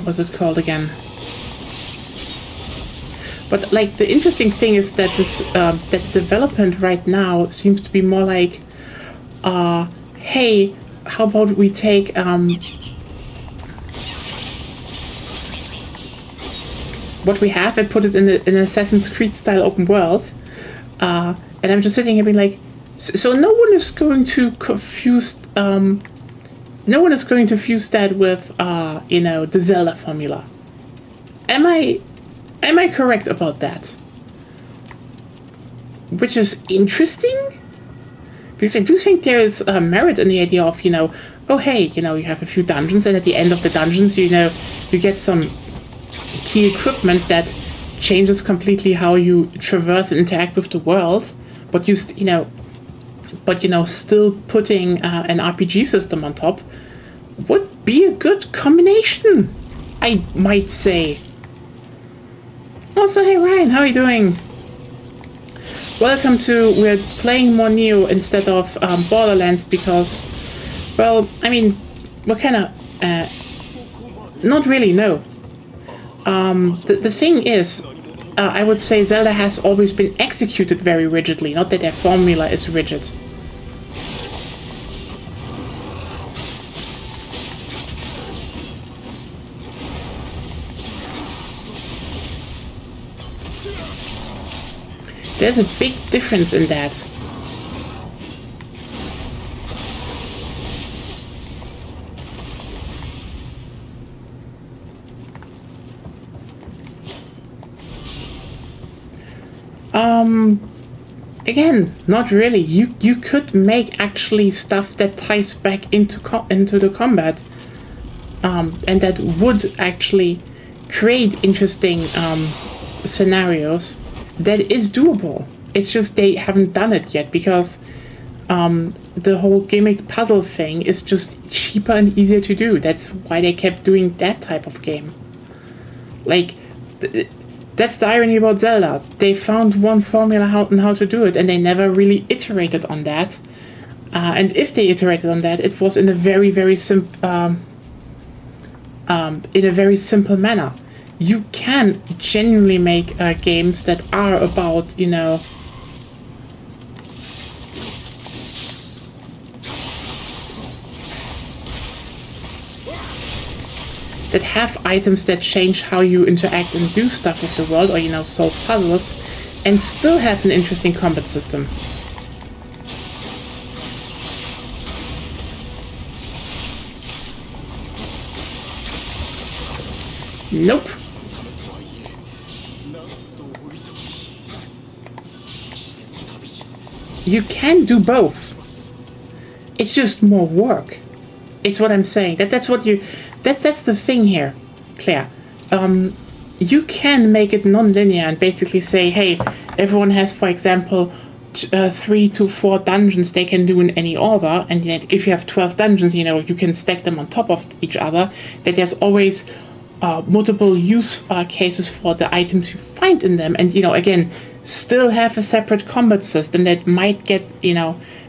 was it called again? But like, the interesting thing is that this that the development right now seems to be more like, hey, how about we take what we have and put it in an Assassin's Creed style open world, and I'm just sitting here being like, so no one is going to confuse that with the Zelda formula. Am I Am I correct about that? Which is interesting, because I do think there is merit in the idea of, oh hey, you have a few dungeons, and at the end of the dungeons, you get some key equipment that changes completely how you traverse and interact with the world, but still putting an RPG system on top would be a good combination, I might say. Also, hey Ryan, how are you doing? Welcome to, we're playing more Nioh instead of Borderlands because, well, I mean, we're kind of, not really, no. The thing is, I would say Zelda has always been executed very rigidly, not that their formula is rigid. There's a big difference in that. Again, not really. You could make actually stuff that ties back into the combat, and that would actually create interesting scenarios. That is doable. It's just they haven't done it yet because the whole gimmick puzzle thing is just cheaper and easier to do. That's why they kept doing that type of game. Like, that's the irony about Zelda. They found one formula on how to do it, and they never really iterated on that. And if they iterated on that, it was in a very, very simple manner. You can genuinely make games that are about, that have items that change how you interact and do stuff with the world, or, solve puzzles, and still have an interesting combat system. Nope. You can do both. It's just more work. It's what I'm saying. That's the thing here, Claire. You can make it non-linear and basically say, hey, everyone has, for example, 3 to 4 dungeons they can do in any order, and if you have 12 dungeons, you can stack them on top of each other. That there's always multiple use cases for the items you find in them, and again, still have a separate combat system that might get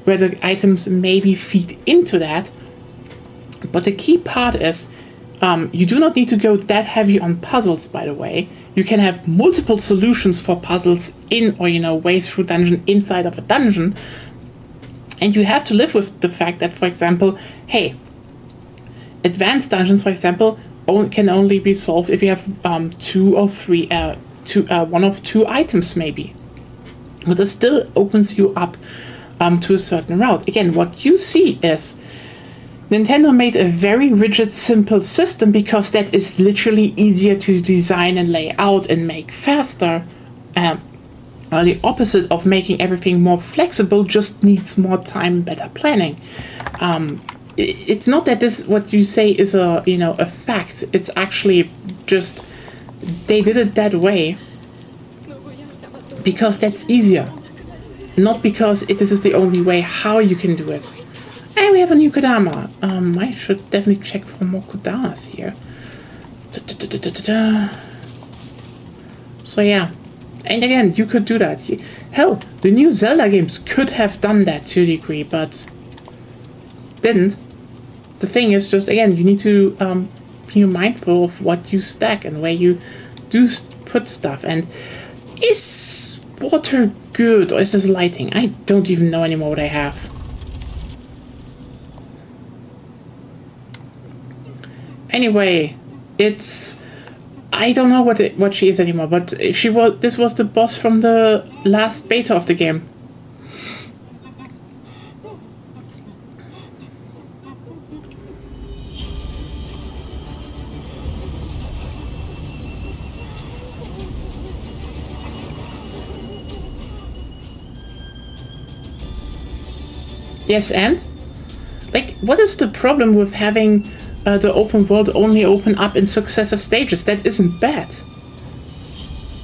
where the items maybe feed into that. But the key part is you do not need to go that heavy on puzzles, by the way. You can have multiple solutions for puzzles in or ways through dungeon inside of a dungeon, and you have to live with the fact that, for example, hey, advanced dungeons, for example, can only be solved if you have 2 or 3 one of 2 items maybe, but it still opens you up to a certain route. Again, what you see is Nintendo made a very rigid, simple system because that is literally easier to design and lay out and make faster. While the opposite of making everything more flexible just needs more time, better planning. It's not that this what you say is a fact. It's actually just they did it that way because that's easier, not because this is the only way how you can do it. And we have a new Kodama. I should definitely check for more Kodamas here. So yeah, and again, you could do that. Hell, the new Zelda games could have done that to a degree, but didn't. The thing is just, again, you need to be mindful of what you stack and where you do put stuff. And is water good, or is this lighting? I don't even know anymore what I have. Anyway, I don't know what she is anymore, but this was the boss from the last beta of the game. Yes, and? Like, what is the problem with having the open world only open up in successive stages? That isn't bad.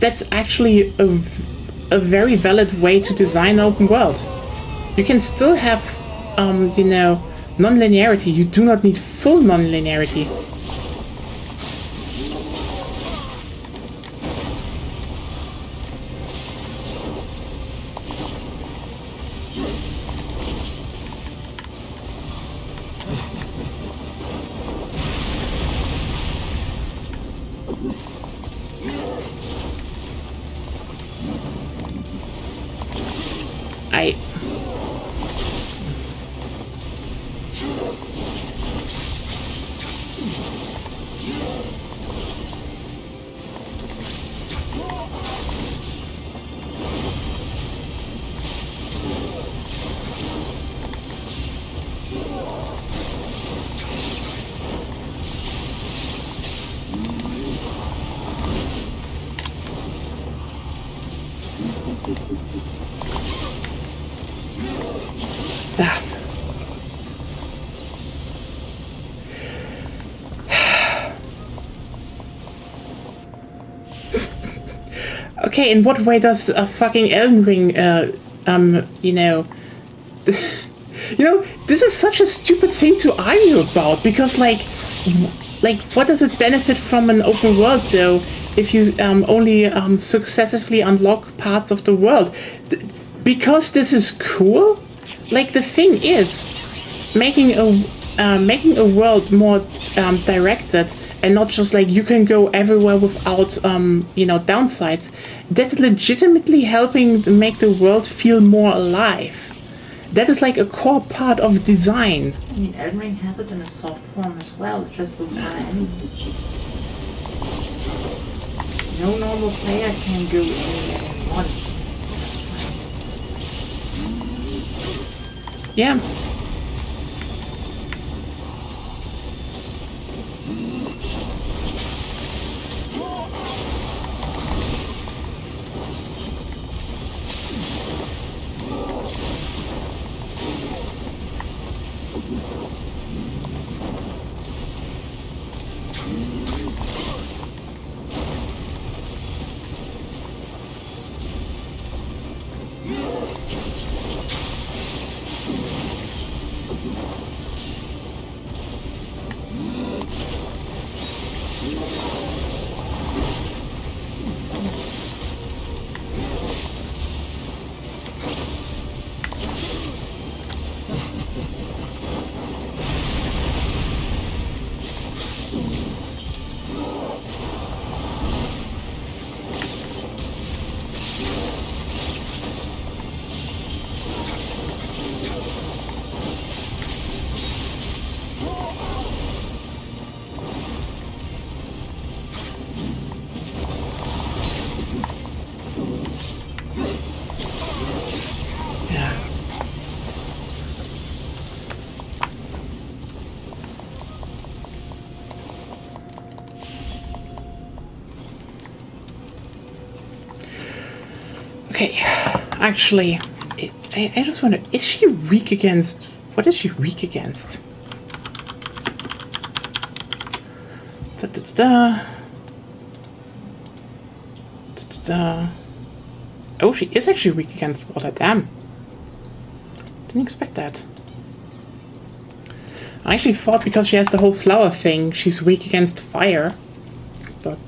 That's actually a very valid way to design an open world. You can still have, you know, non-linearity. You do not need full non-linearity. Okay, in what way does a fucking Elden Ring, you know, you know, this is such a stupid thing to argue about because, like, what does it benefit from an open world though if you only successively unlock parts of the world? Because this is cool. Like, the thing is, making a world more directed and not just like you can go everywhere without you know, downsides. That's legitimately helping to make the world feel more alive. That is like a core part of design. I mean, Elden Ring has it in a soft form as well, just with more enemies. No normal player can go anywhere they want. Yeah. Okay, actually, I just wonder, is she weak against... What is she weak against? Da, da, da, da. Da, da, da. Oh, she is actually weak against water, damn. Didn't expect that. I actually thought because she has the whole flower thing, she's weak against fire. But,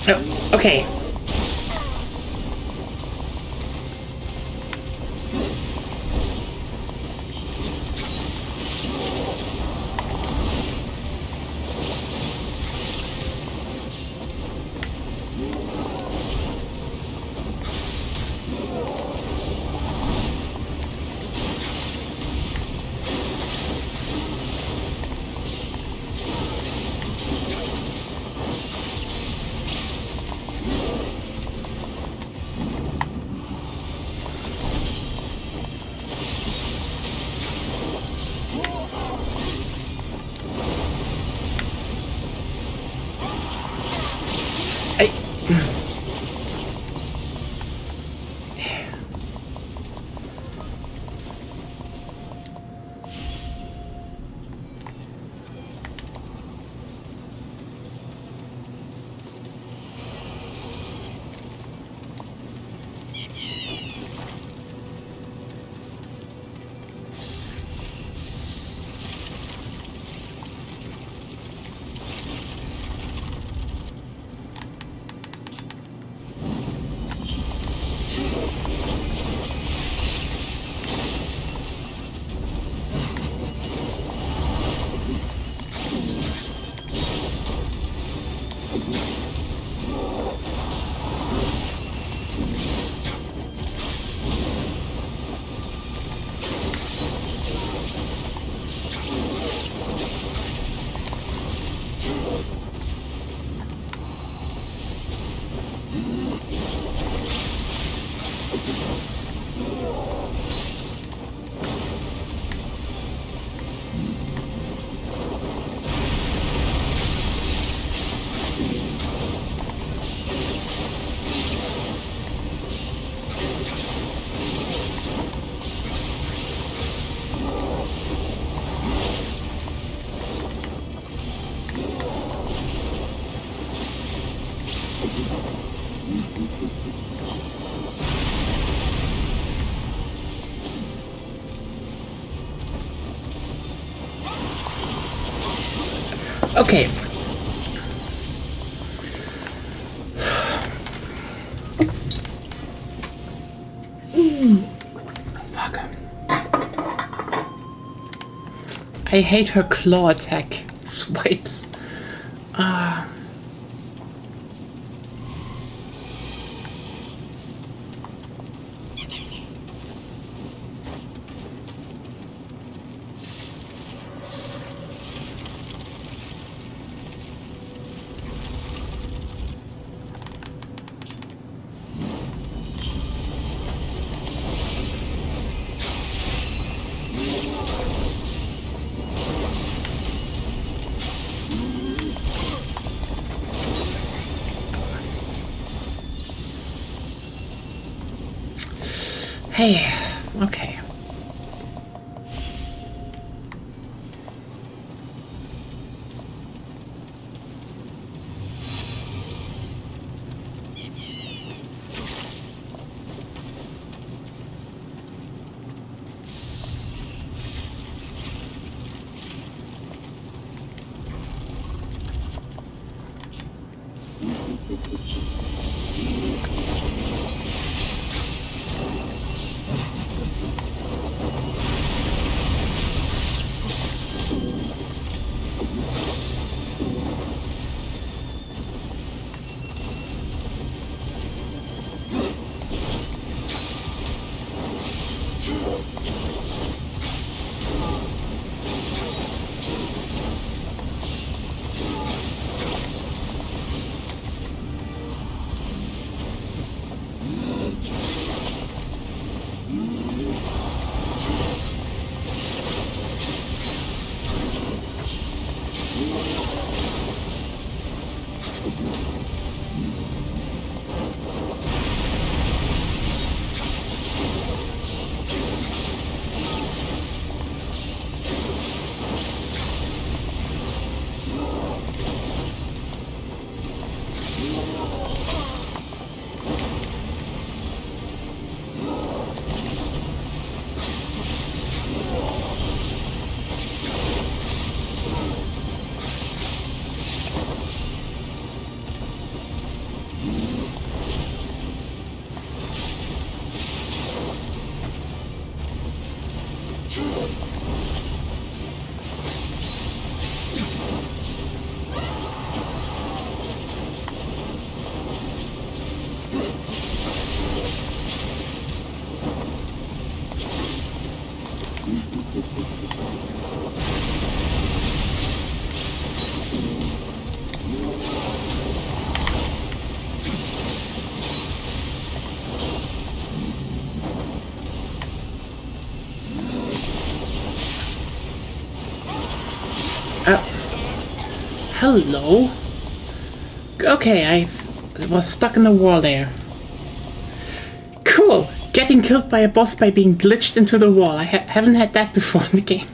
Oh, okay. Okay. Fuck. I hate her claw attack swipes. Hey, okay. Hello? Okay, I was stuck in the wall there. Cool! Getting killed by a boss by being glitched into the wall. I haven't had that before in the game.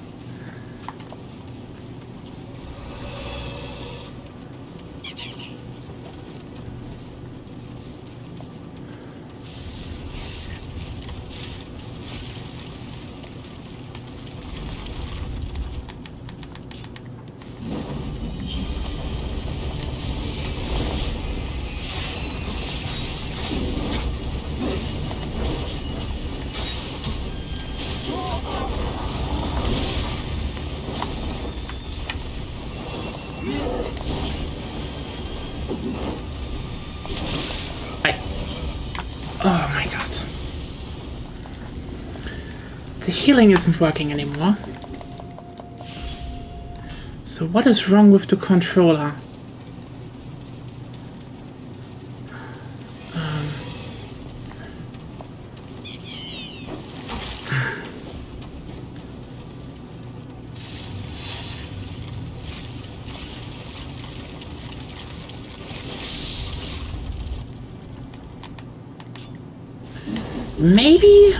Oh my god. The healing isn't working anymore. So what is wrong with the controller? Maybe?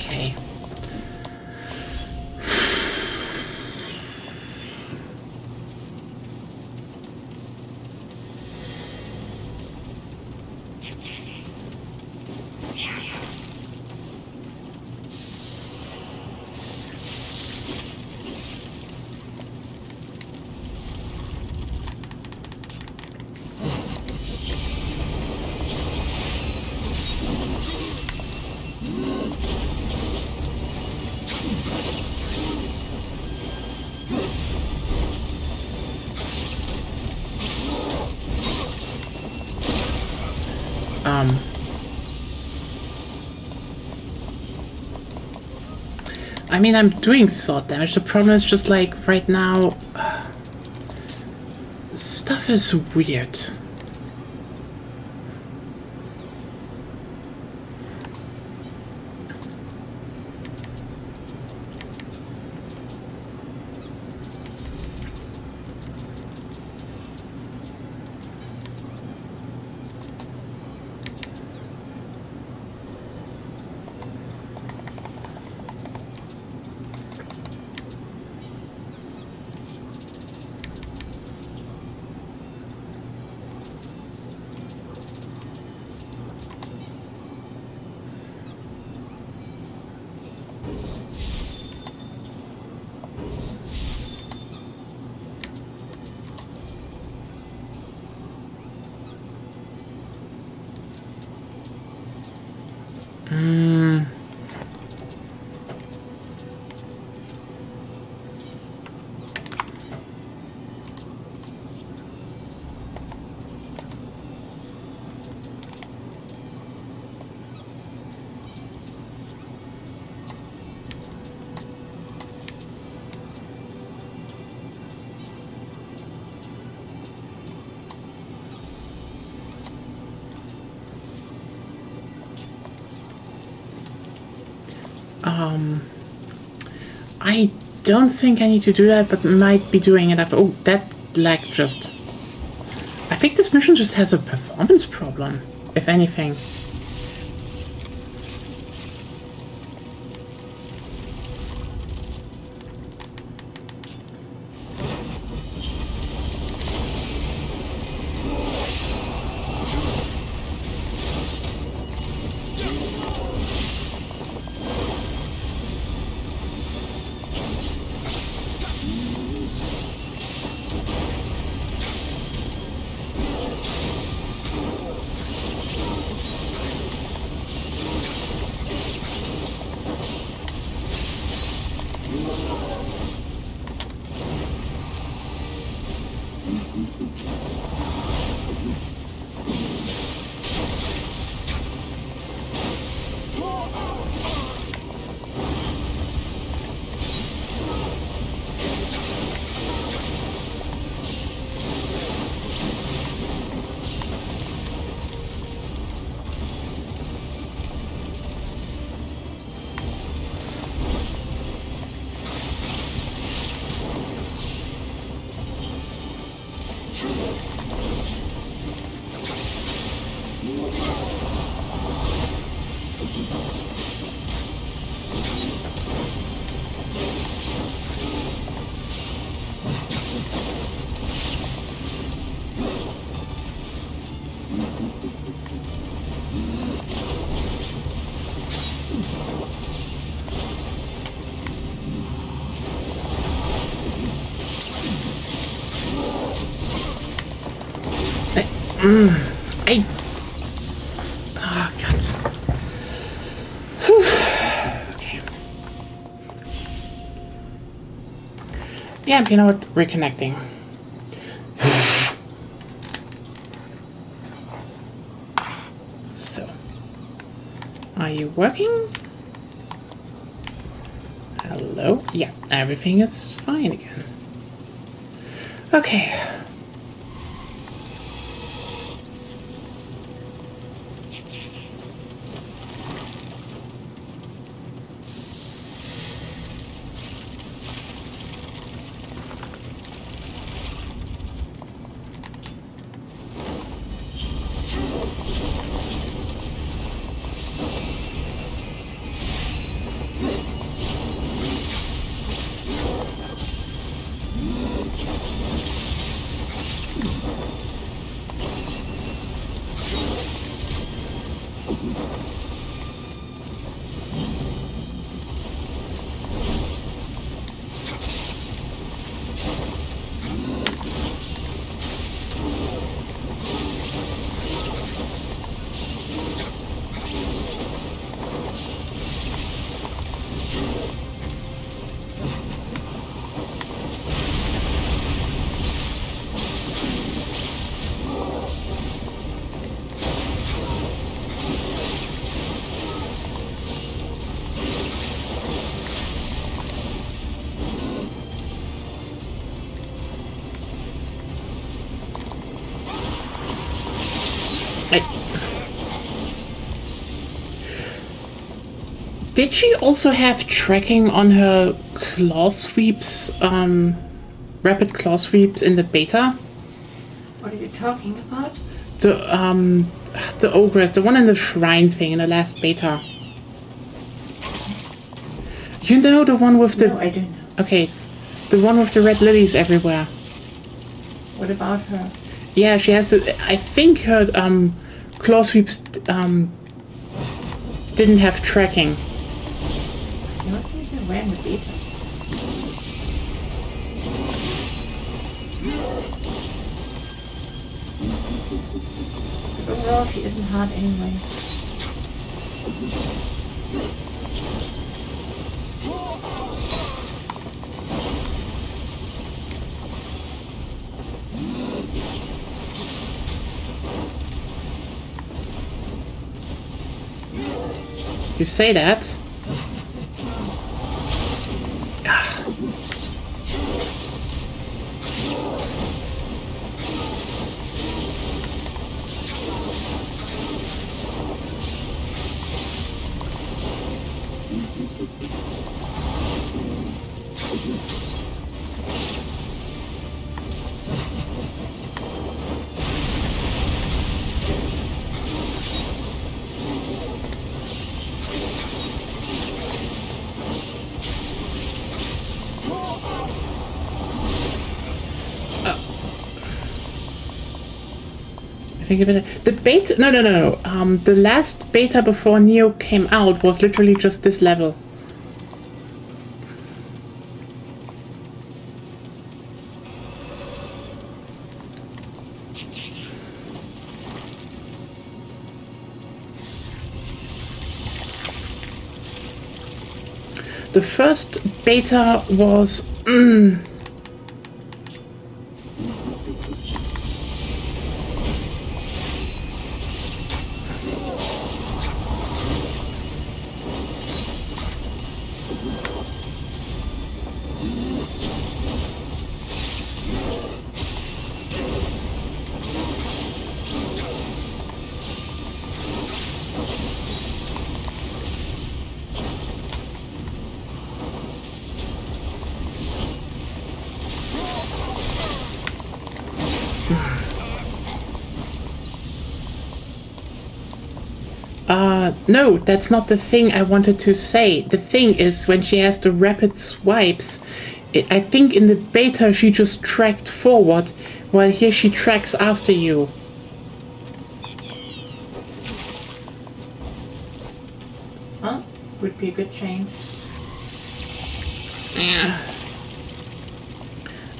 Okay. I mean, I'm doing sword damage. The problem is just like right now, stuff is weird. I don't think I need to do that, but might be doing it after. Oh, that lag just... I think this mission just has a performance problem, if anything. Oh, God. Whew. Okay. Yeah, you know what? Reconnecting. So. Are you working? Hello? Yeah, everything is fine again. Okay. Did she also have tracking on her claw sweeps, rapid claw sweeps in the beta? What are you talking about? The ogress, the one in the shrine thing in the last beta. You know the one with the... No, I don't know. Okay, the one with the red lilies everywhere. What about her? Yeah, she has... I think her claw sweeps didn't have tracking. No, I think they ran the beta. But overall, she isn't hard anyway. You say that? The beta, no. The last beta before Nioh came out was literally just this level. The first beta was... no, that's not the thing I wanted to say. The thing is, when she has the rapid swipes, I think in the beta she just tracked forward, while here she tracks after you. Huh? Would be a good change.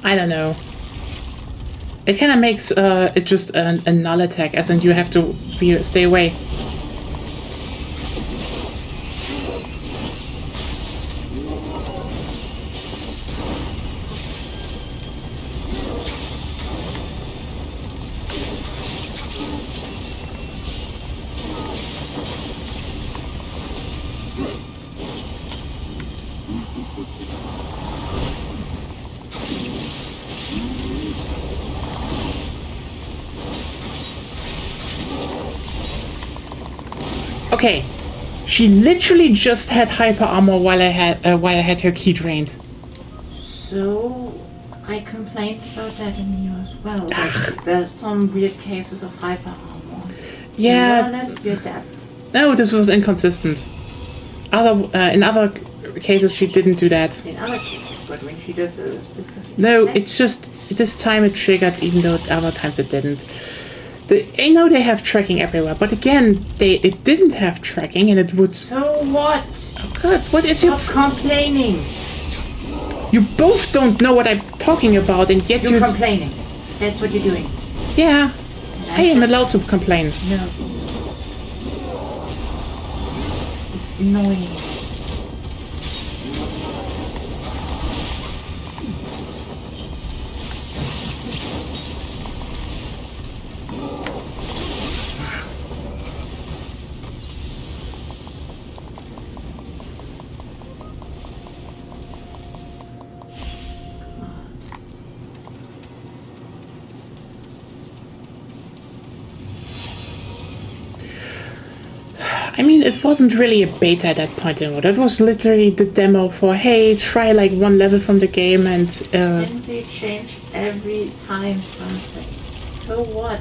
I don't know. It kind of makes it just a null attack, as in you have to stay away. Okay, she literally just had hyper armor while I had her ki drained. So I complained about that in Nioh as well. There's some weird cases of hyper armor. Yeah. You learn it, you adapt. No, this was inconsistent. In other cases she didn't do that. In other cases, but when she does a specific... No, effect, it's just this time it triggered, even though other times it didn't. I know they have tracking everywhere, but again, it didn't have tracking, and it would. So what? Oh God, what is Stop complaining. You both don't know what I'm talking about, and yet You're complaining. That's what you're doing. Yeah, I am allowed to complain. No. It's annoying. I mean, it wasn't really a beta at that point anymore. That was literally the demo for, hey, try like one level from the game and... Didn't they change every time something? So what?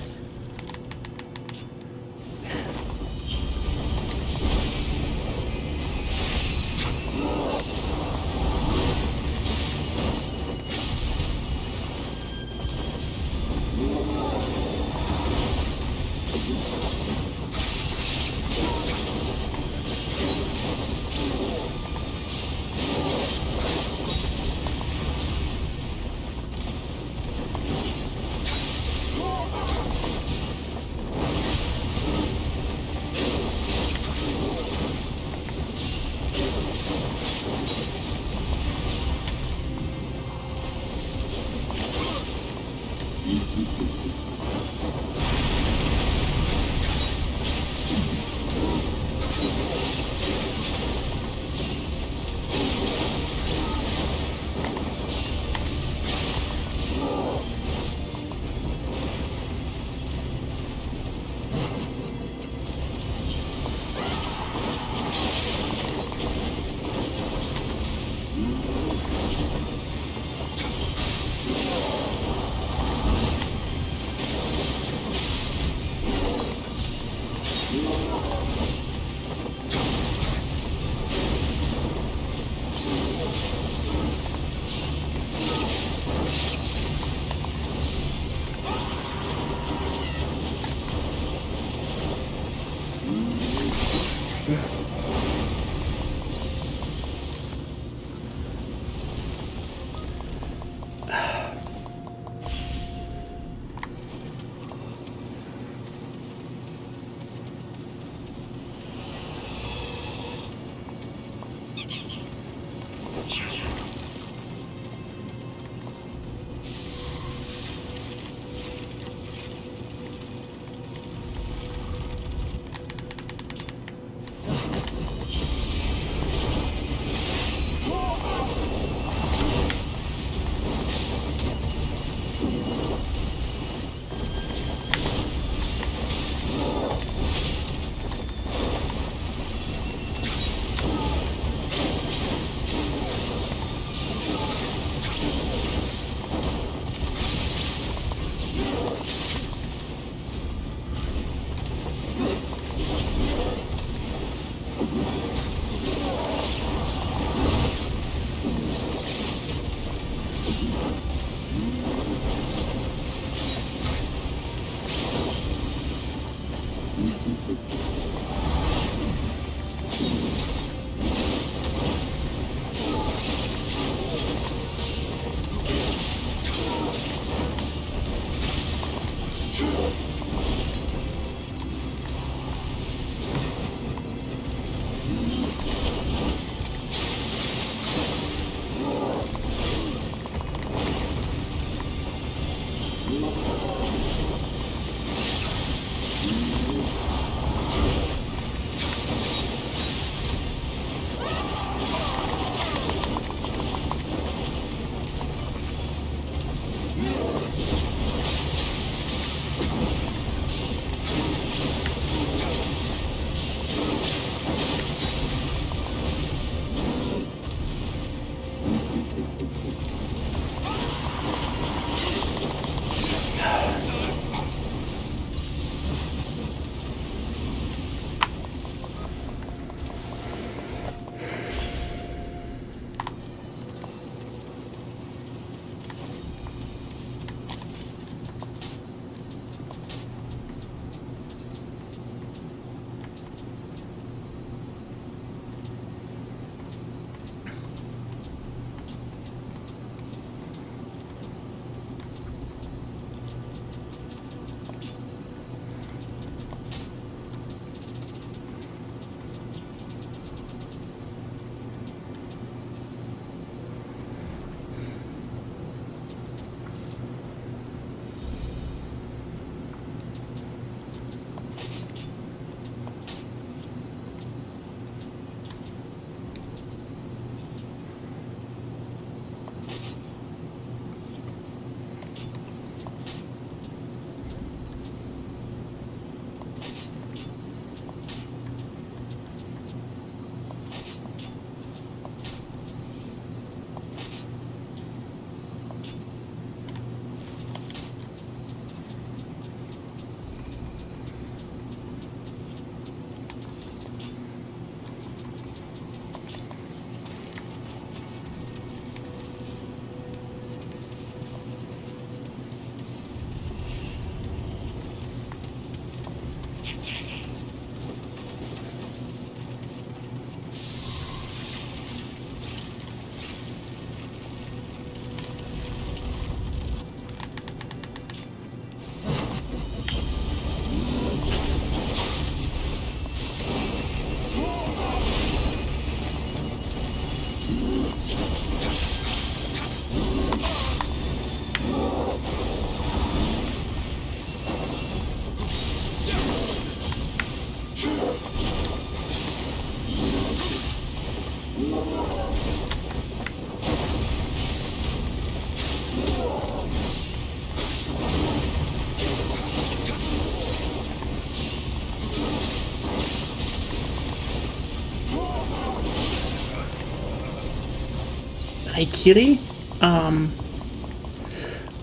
Kiri. I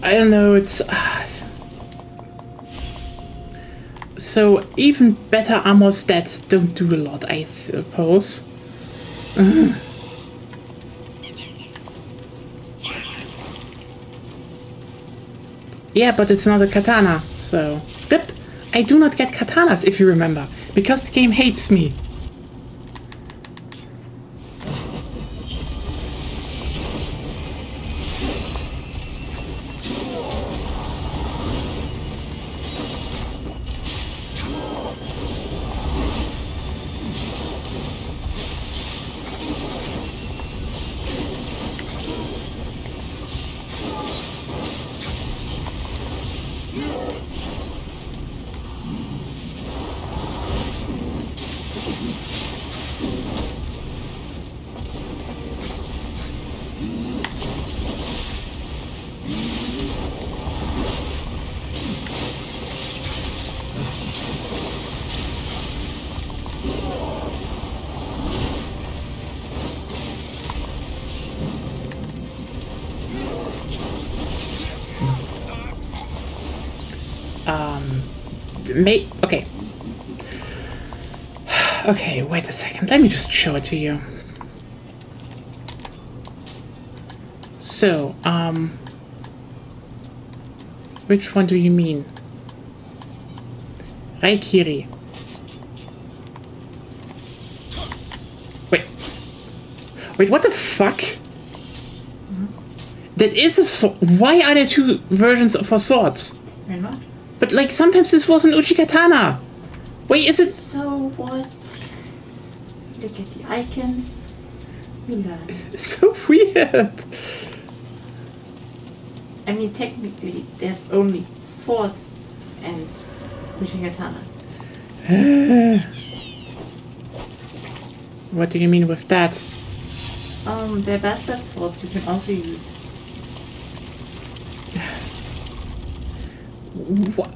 don't know, it's... so even better armor stats don't do a lot, I suppose. Yeah, but it's not a katana, so... Yep, I do not get katanas, if you remember, because the game hates me. Okay. Okay, wait a second. Let me just show it to you. So, which one do you mean? Raikiri. Wait, what the fuck? That is a sword. Why are there two versions for swords? Why not? But like sometimes this was an Uchikatana. Wait, is it? So what? Look at the icons. You learn. It's so weird. I mean, technically, there's only swords and Uchigatana. What do you mean with that? They're bastard swords you can also use. What?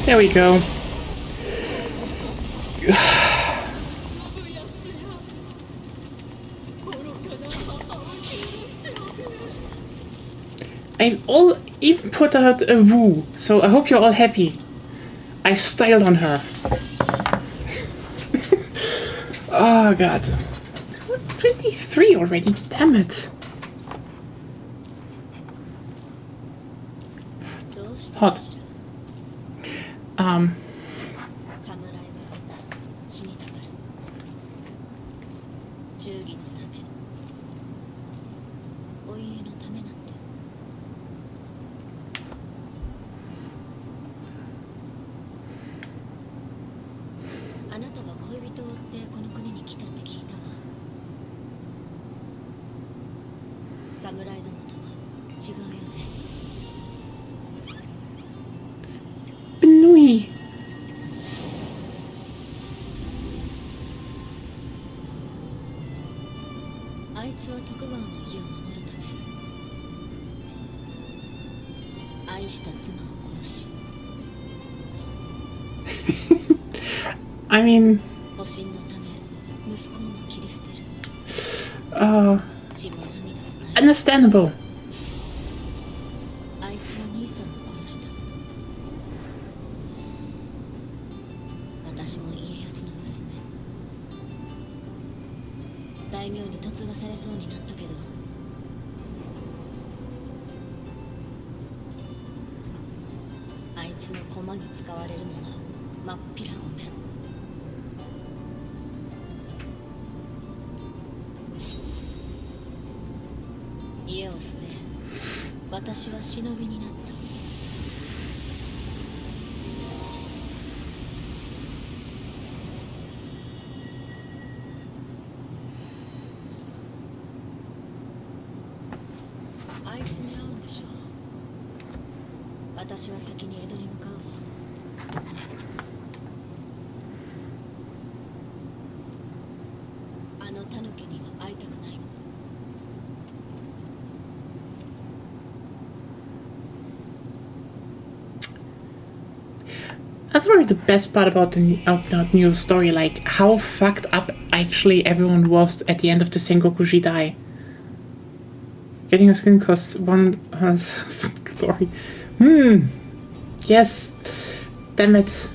There we go. Even put out a woo, so I hope you're all happy. I styled on her. Oh god. 23 already, damn it. Hot. Benui. I mean, understandable. That's really the best part about the Nioh story, like how fucked up actually everyone was at the end of the Sengoku Jidai. Getting a skin costs one story. Yes. Damn it.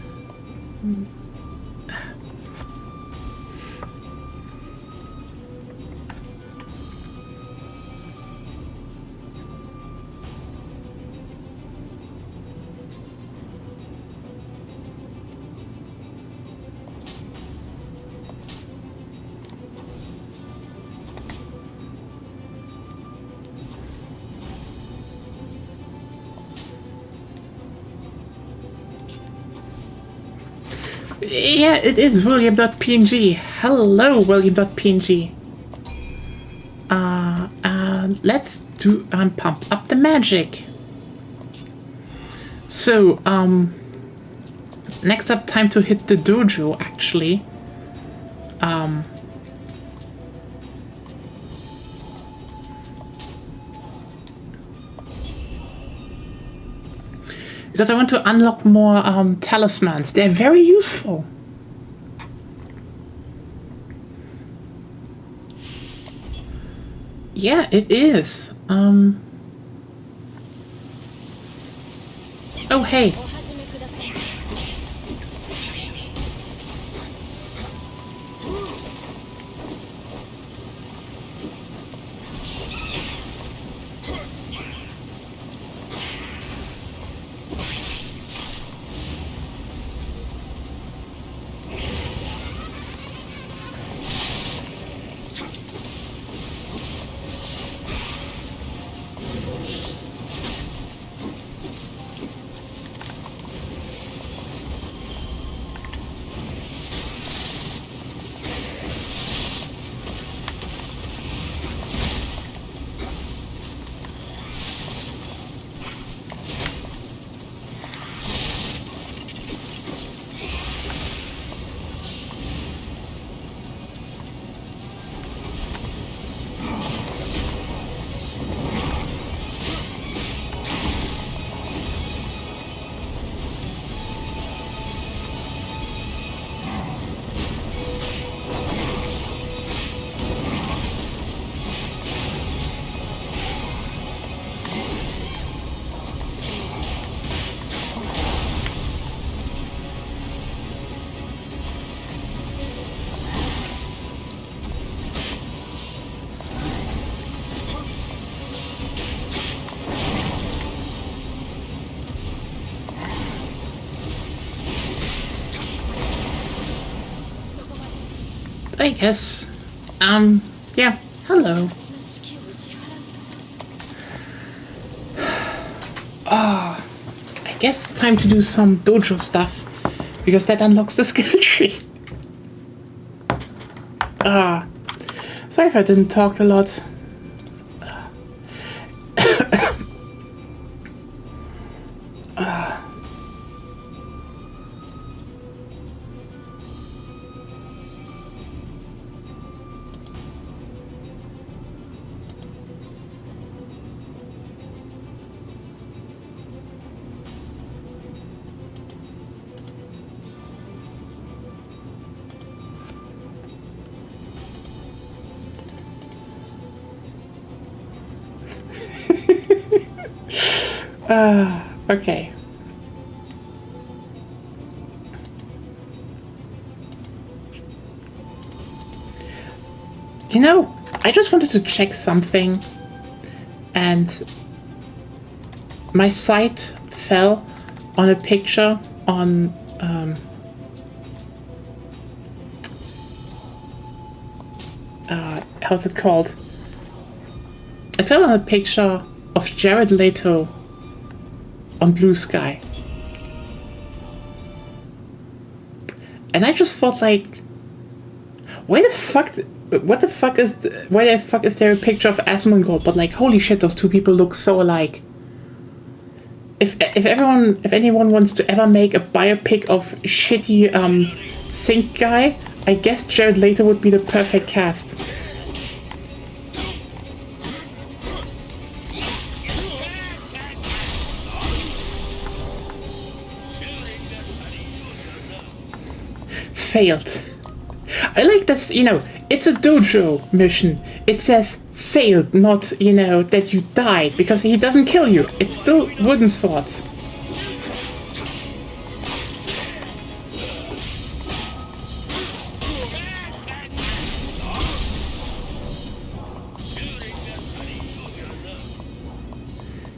Yeah, it is William.png. Hello, William.png. Let's do pump up the magic. So, next up, time to hit the dojo, actually. Because I want to unlock more talismans. They're very useful. Yeah, it is. Oh, hey. I guess, yeah, hello. I guess time to do some dojo stuff, because that unlocks the skill tree. Sorry if I didn't talk a lot. Okay. You know, I just wanted to check something, and my sight fell on a picture on how's it called? I fell on a picture of Jared Leto on Blue Sky. And I just thought, like, why the fuck is there a picture of Asmongold? But like, holy shit, those two people look so alike. If anyone wants to ever make a biopic of shitty Sync guy, I guess Jared Leto would be the perfect cast. Failed. I like this, you know, it's a dojo mission. It says failed, not, you know, that you died, because he doesn't kill you. It's still wooden swords.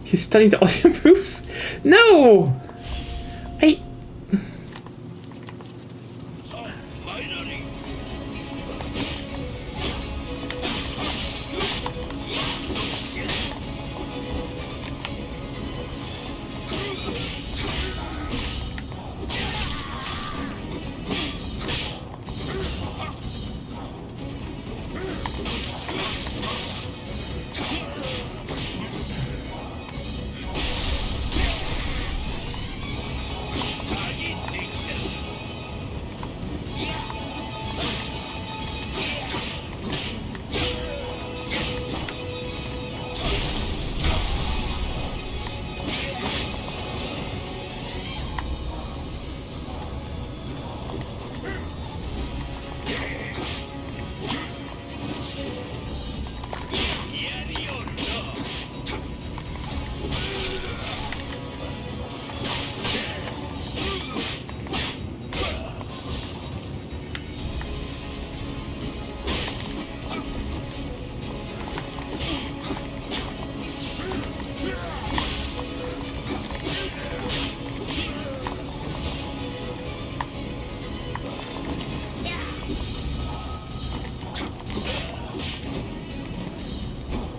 He studied all your moves? No!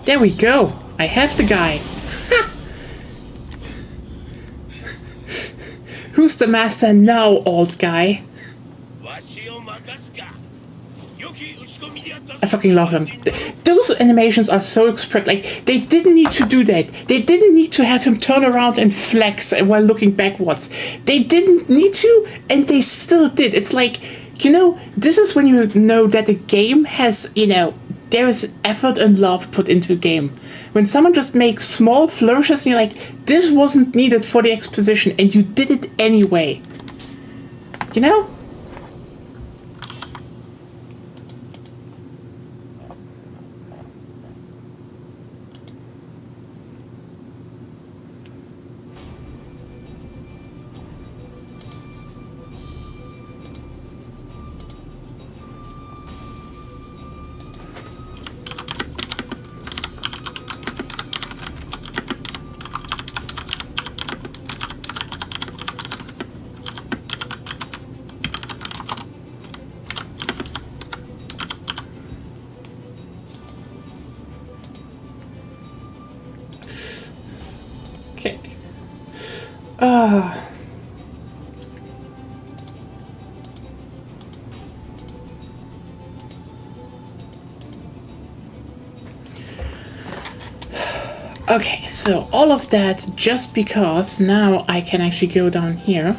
There we go. I have the guy. Who's the master now, old guy? I fucking love him. Those animations are so expressive. Like, they didn't need to do that. They didn't need to have him turn around and flex while looking backwards. They didn't need to, and they still did. It's like, you know, this is when you know that a game has, you know, there is effort and love put into a game. When someone just makes small flourishes and you're like, this wasn't needed for the exposition, and you did it anyway. You know? Okay, so all of that just because now I can actually go down here.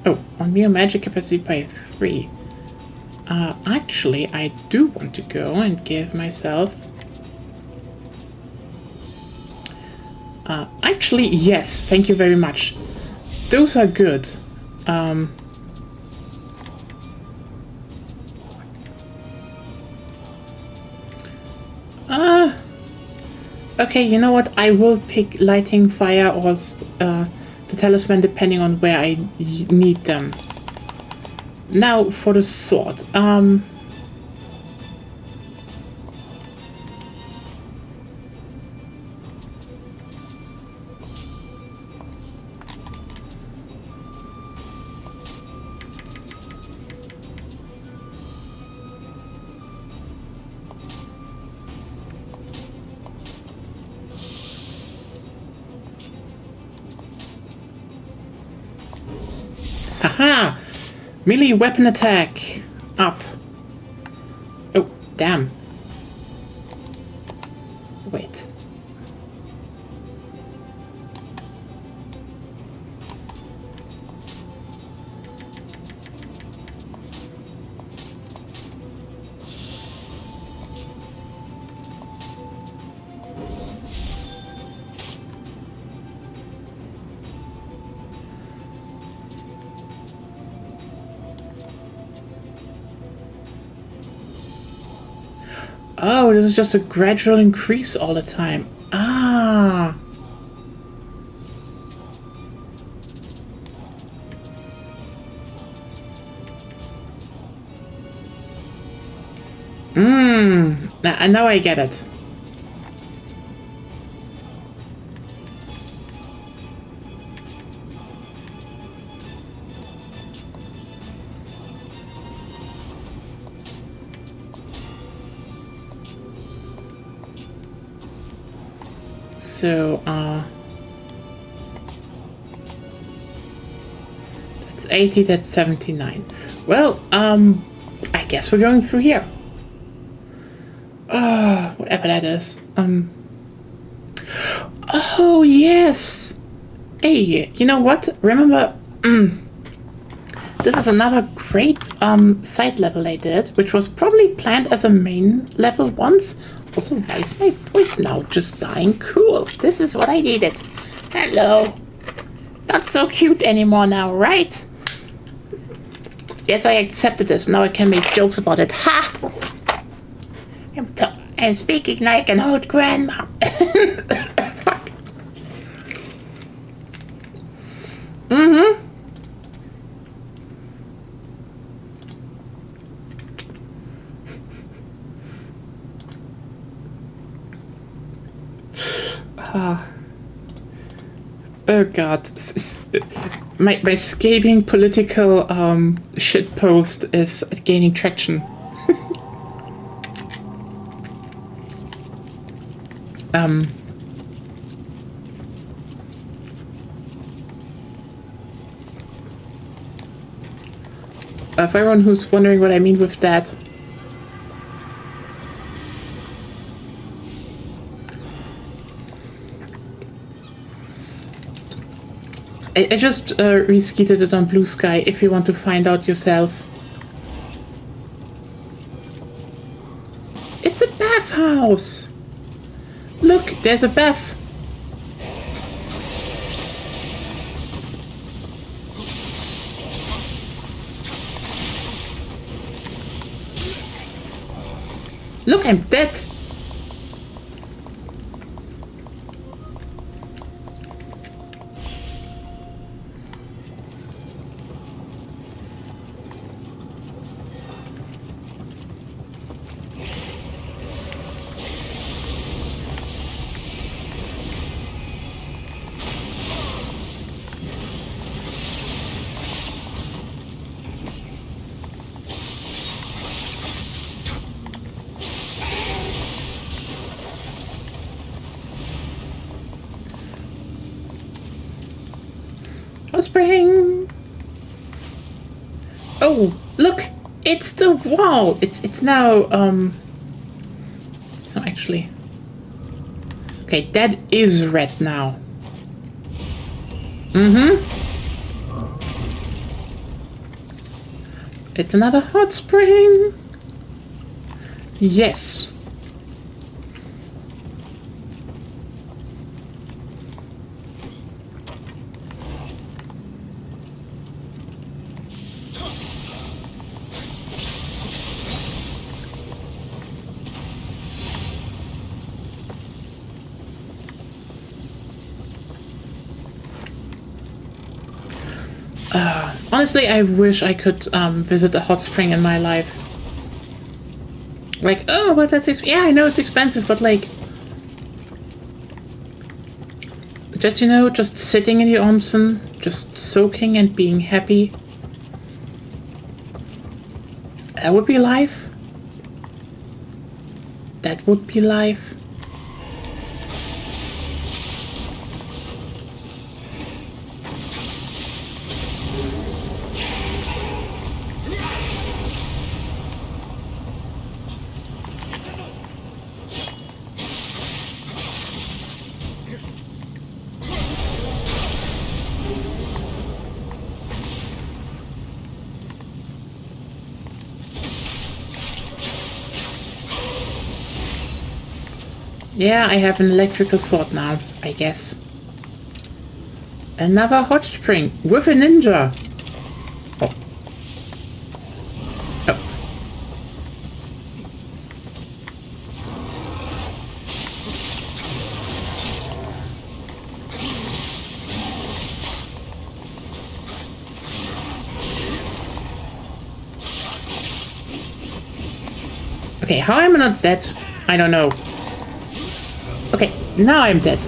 Oh, on mere magic capacity by 3. Actually, I do want to go and give myself... actually, yes, thank you very much. Those are good. Okay, you know what? I will pick lighting, fire, or the talisman depending on where I need them. Now for the sword. Haha! Melee weapon attack! Up. Oh, damn. Wait. Oh, this is just a gradual increase all the time. Ah. Now I get it. So, that's 80, that's 79. Well, I guess we're going through here. Whatever that is. Oh, yes! Hey, you know what? Remember, this is another great, side level I did, which was probably planned as a main level once. Also, why is my voice now just dying? Cool. This is what I needed. Hello. Not so cute anymore now, right? Yes, I accepted this. Now I can make jokes about it. Ha! I'm speaking like an old grandma. Fuck. Oh god. My scathing political shitpost is gaining traction. For everyone who's wondering what I mean with that, I just reskeeted it on Blue Sky if you want to find out yourself. It's a bathhouse! Look, there's a bath. Look, I'm dead. spring. Oh, look! It's the wall! It's now, it's not actually... Okay, that is red now. It's another hot spring. Yes. Honestly, I wish I could visit a hot spring in my life. Like, oh, but that's yeah, I know it's expensive, but like, just just sitting in the onsen, just soaking and being happy. That would be life. That would be life. Yeah, I have an electrical sword now, I guess. Another hot spring with a ninja. Oh. Oh. Okay, how am I not dead? I don't know. Okay, now I'm dead.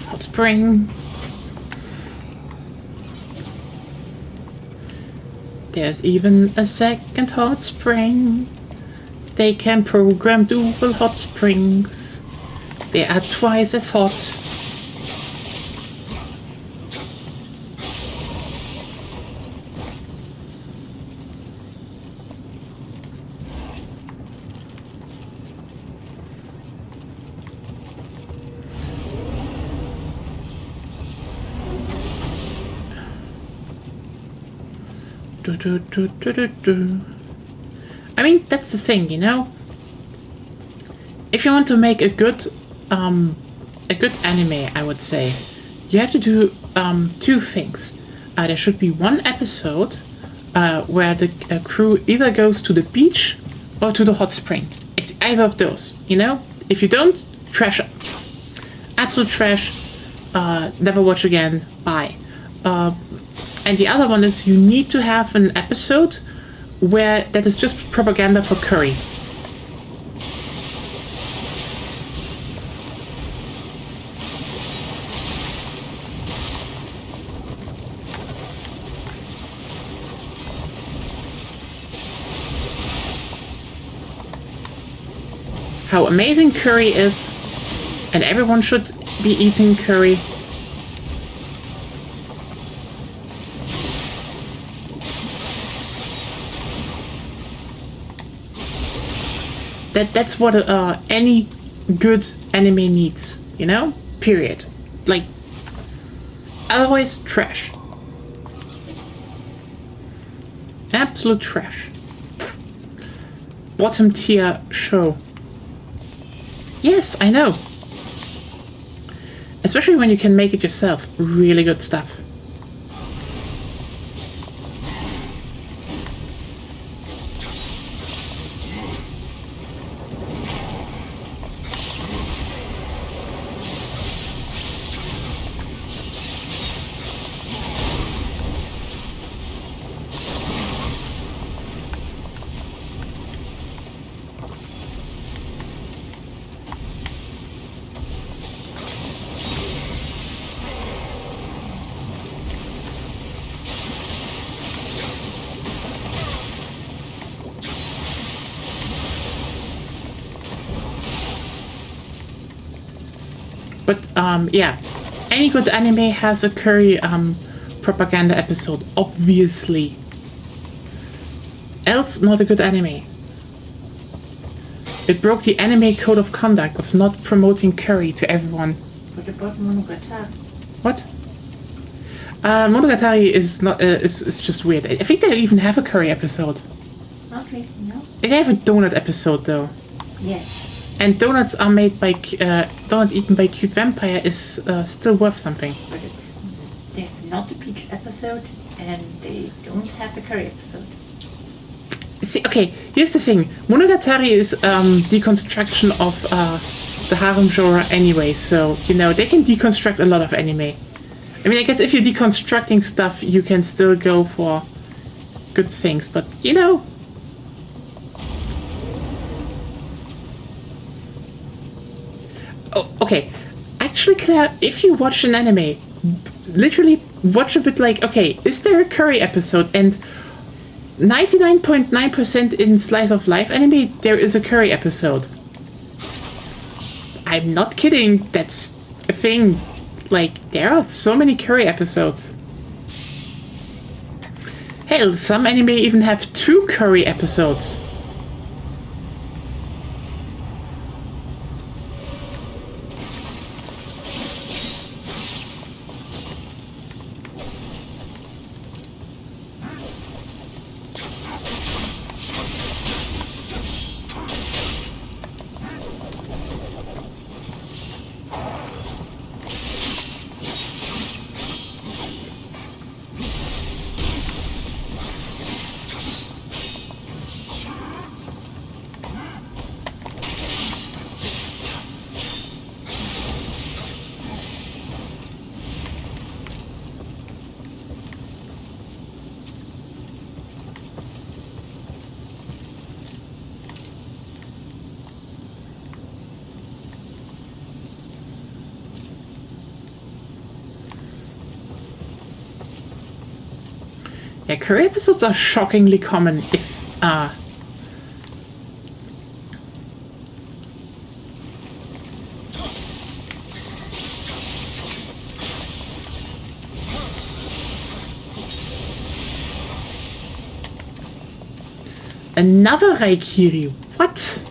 Hot spring. There's even a second hot spring. They can program dual hot springs. They are twice as hot. I mean, that's the thing, If you want to make a good anime, I would say, you have to do two things. There should be one episode where the crew either goes to the beach or to the hot spring. It's either of those, If you don't, trash. Absolute trash. Never watch again. Bye. And the other one is you need to have an episode where that is just propaganda for curry. How amazing curry is, and everyone should be eating curry. That's what any good anime needs, you know? Period. Like, otherwise, trash. Absolute trash. Bottom tier show. Yes, I know. Especially when you can make it yourself. Really good stuff. But yeah, any good anime has a curry propaganda episode, obviously. Else, not a good anime. It broke the anime code of conduct of not promoting curry to everyone. What about Monogatari? What? Monogatari is not is just weird. I think they even have a curry episode. Okay, no. They have a donut episode though. Yeah. And donuts are made by donut eaten by cute vampire is still worth something. But they're not a peach episode, and they don't have a curry episode. See, okay, here's the thing. Monogatari is deconstruction of the harem genre anyway, so, you know, they can deconstruct a lot of anime. I mean, I guess if you're deconstructing stuff, you can still go for good things, but, you know... Oh, okay. Actually, Claire, if you watch an anime, literally watch a bit like, okay, is there a curry episode? And 99.9% in slice of life anime, there is a curry episode. I'm not kidding, that's a thing. Like, there are so many curry episodes. Hell, some anime even have 2 curry episodes. Yeah, curry episodes are shockingly common if, Another Raikiri, what?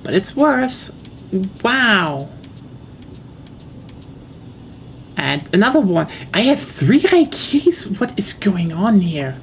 But it's worse. Wow. And another one. I have 3 Raikiris? What is going on here?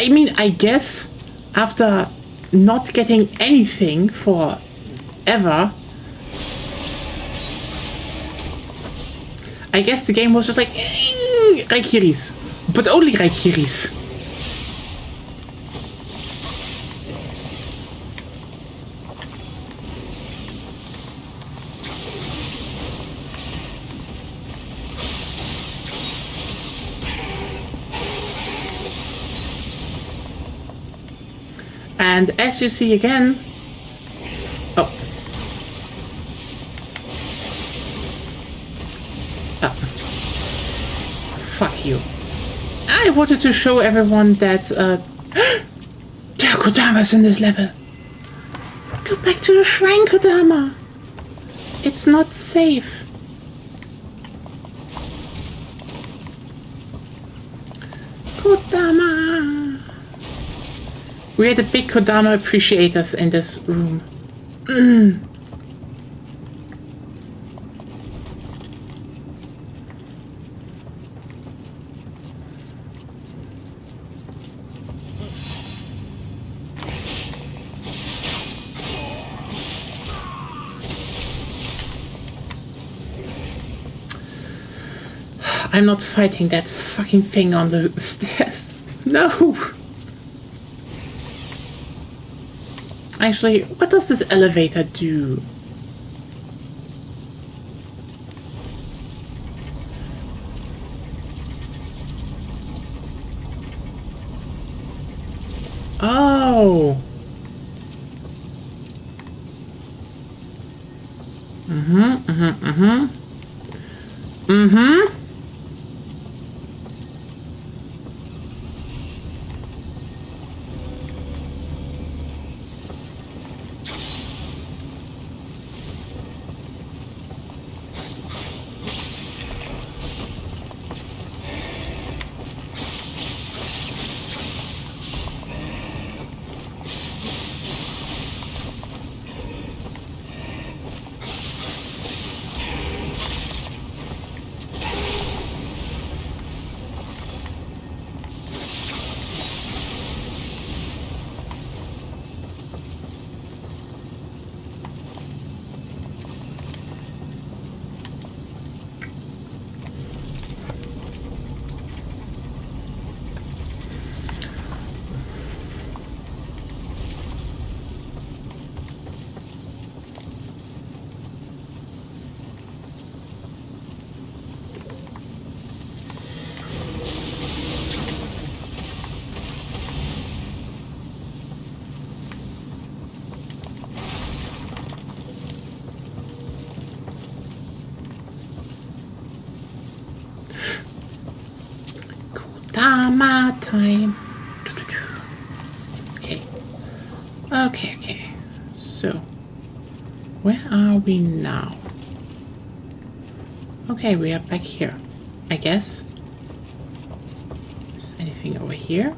I mean, I guess after not getting anything for ever, I guess the game was just like, Raikiris. But only Raikiris. And as you see again... Oh. Oh. Fuck you. I wanted to show everyone that... there are Kodamas in this level. Go back to the shrine, Kodama. It's not safe. Kodama. We are the big Kodama appreciators in this room. I'm not fighting that fucking thing on the stairs. No! Actually, what does this elevator do? Oh! Kodama time. Okay. Okay. So, where are we now? Okay, we are back here, I guess. Is anything over here?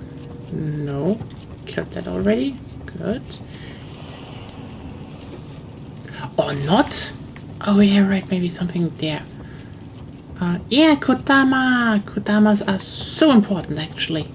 No. Killed that already. Good. Or not? Oh yeah, right, maybe something there. Yeah, Kodama! Kodamas are so important, actually.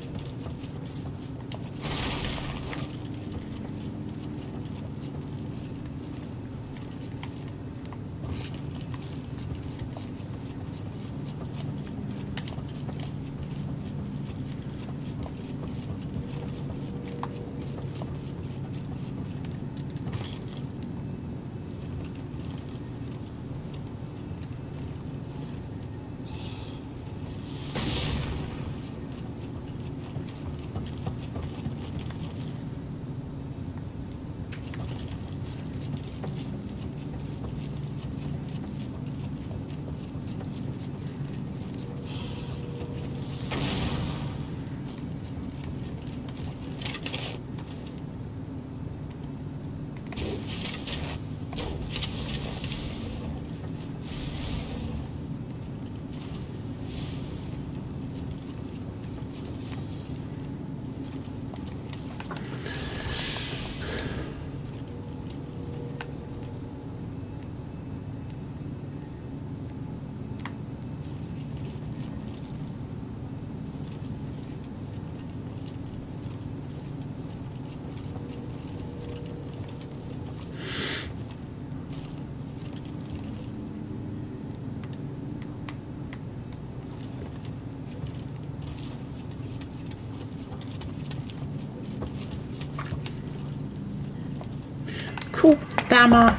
Kodama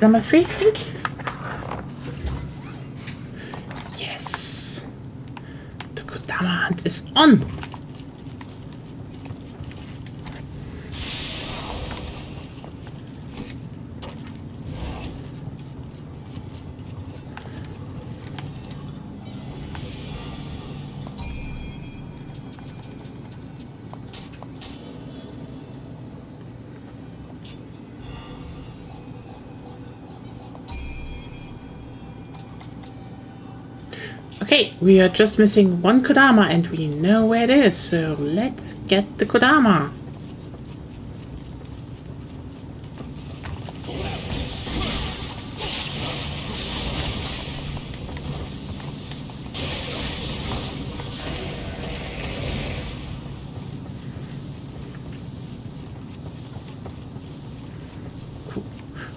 number 3, I think. Yes. The Kodama hunt is on. Okay, we are just missing one Kodama and we know where it is, so let's get the Kodama.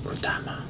Kodama.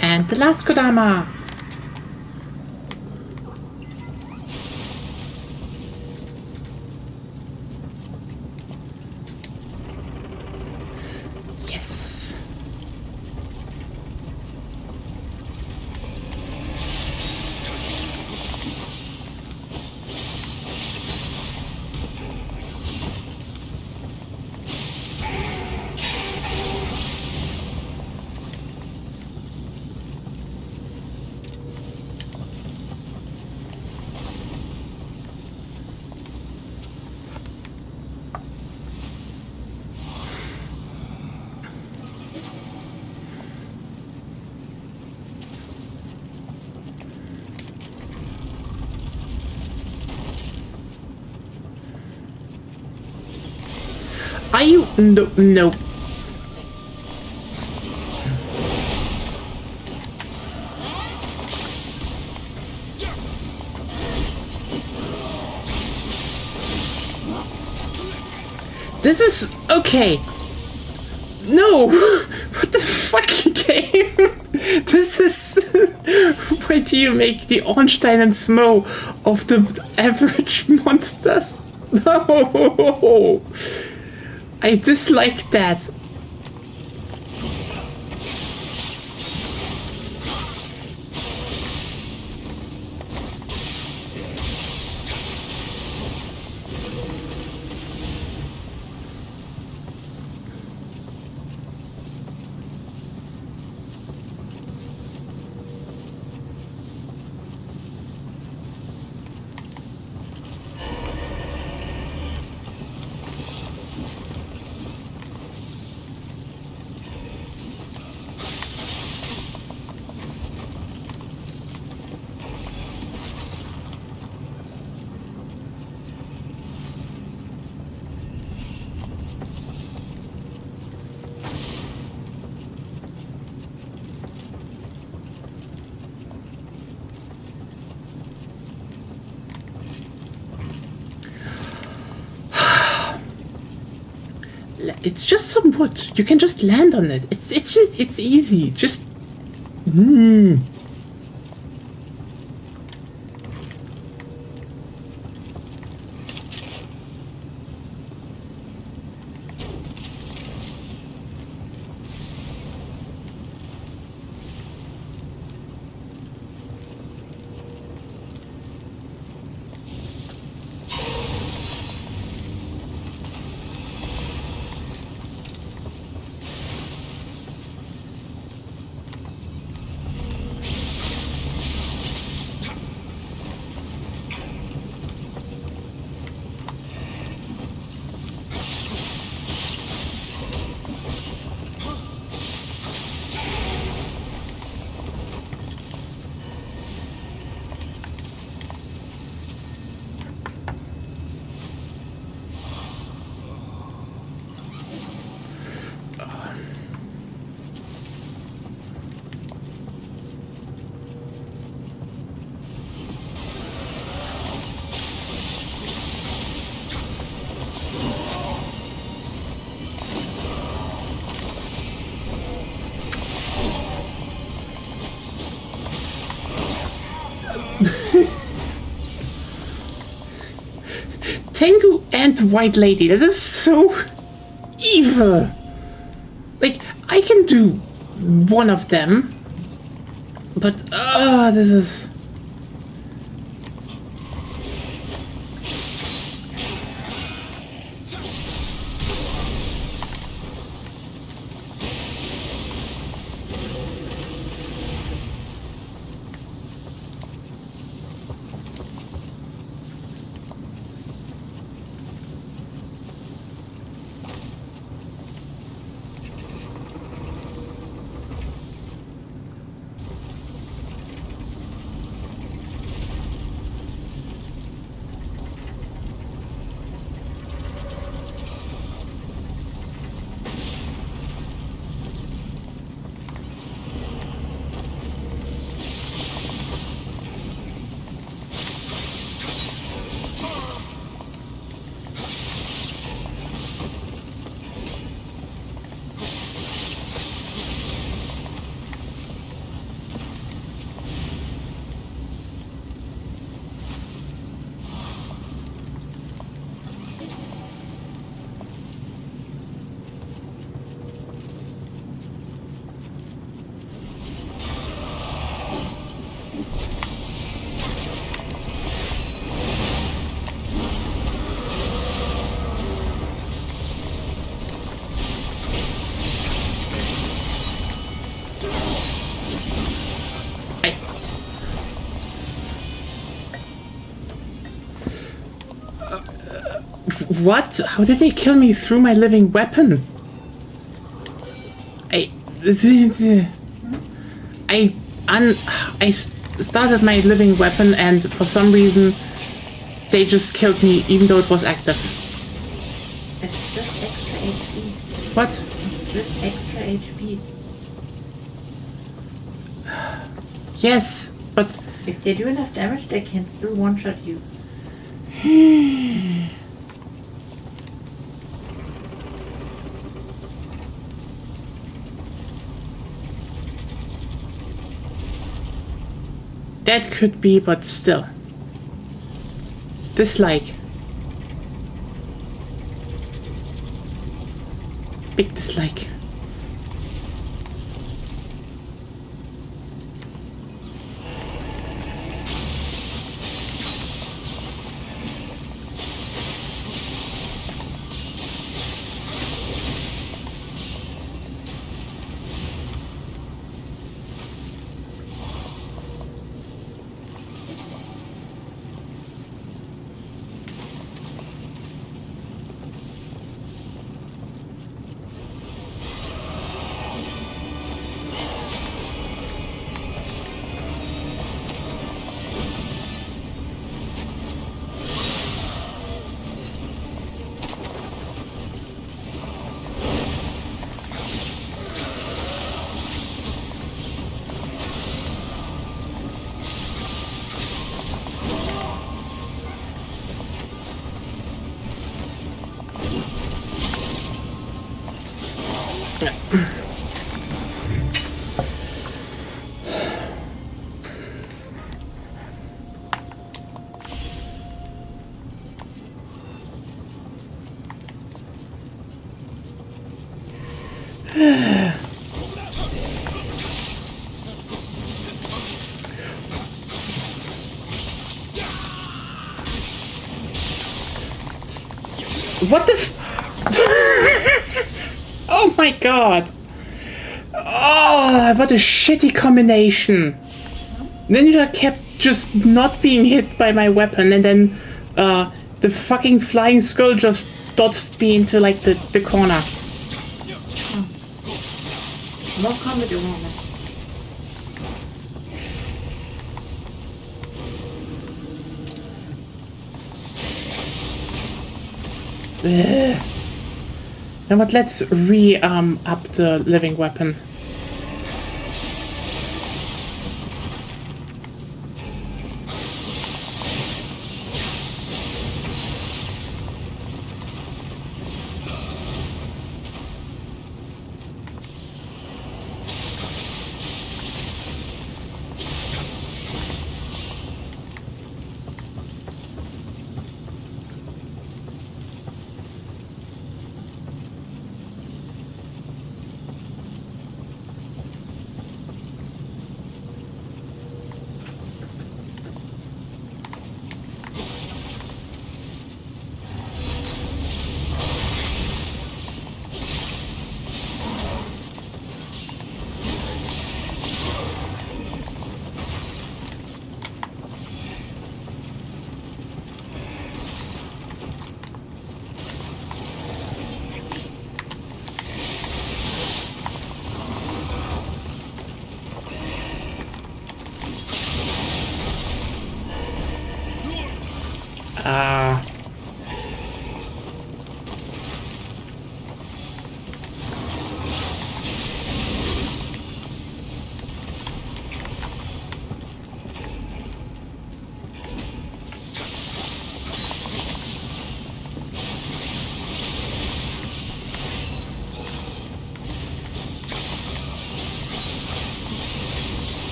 And the last Kodama. Yes. Are you? No, no. This is okay. No, what the fuck game? This is why do you make the Ornstein and Smo of the average monsters? No, I dislike that. It's just some wood. You can just land on it. It's easy. Just. Tengu and White Lady. That is so evil. Like, I can do one of them, but this is... What? How did they kill me through my living weapon? I started my living weapon and for some reason they just killed me even though it was active. It's just extra HP. What? It's just extra HP. Yes, but... If they do enough damage, they can still one-shot you. That could be, but still. Dislike. Big dislike. What the f- Oh my god! Oh, what a shitty combination! Ninja kept just not being hit by my weapon, and then the fucking flying skull just dodged me into like the corner. More combat awareness. Now what, let's up the living weapon.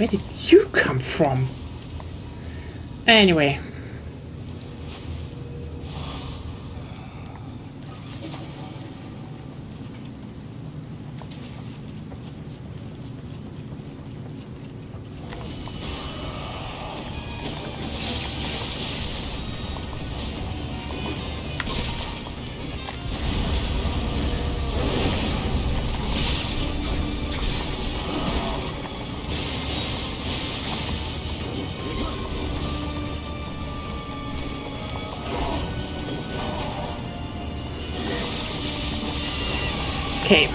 Where did you come from? Anyway. Okay.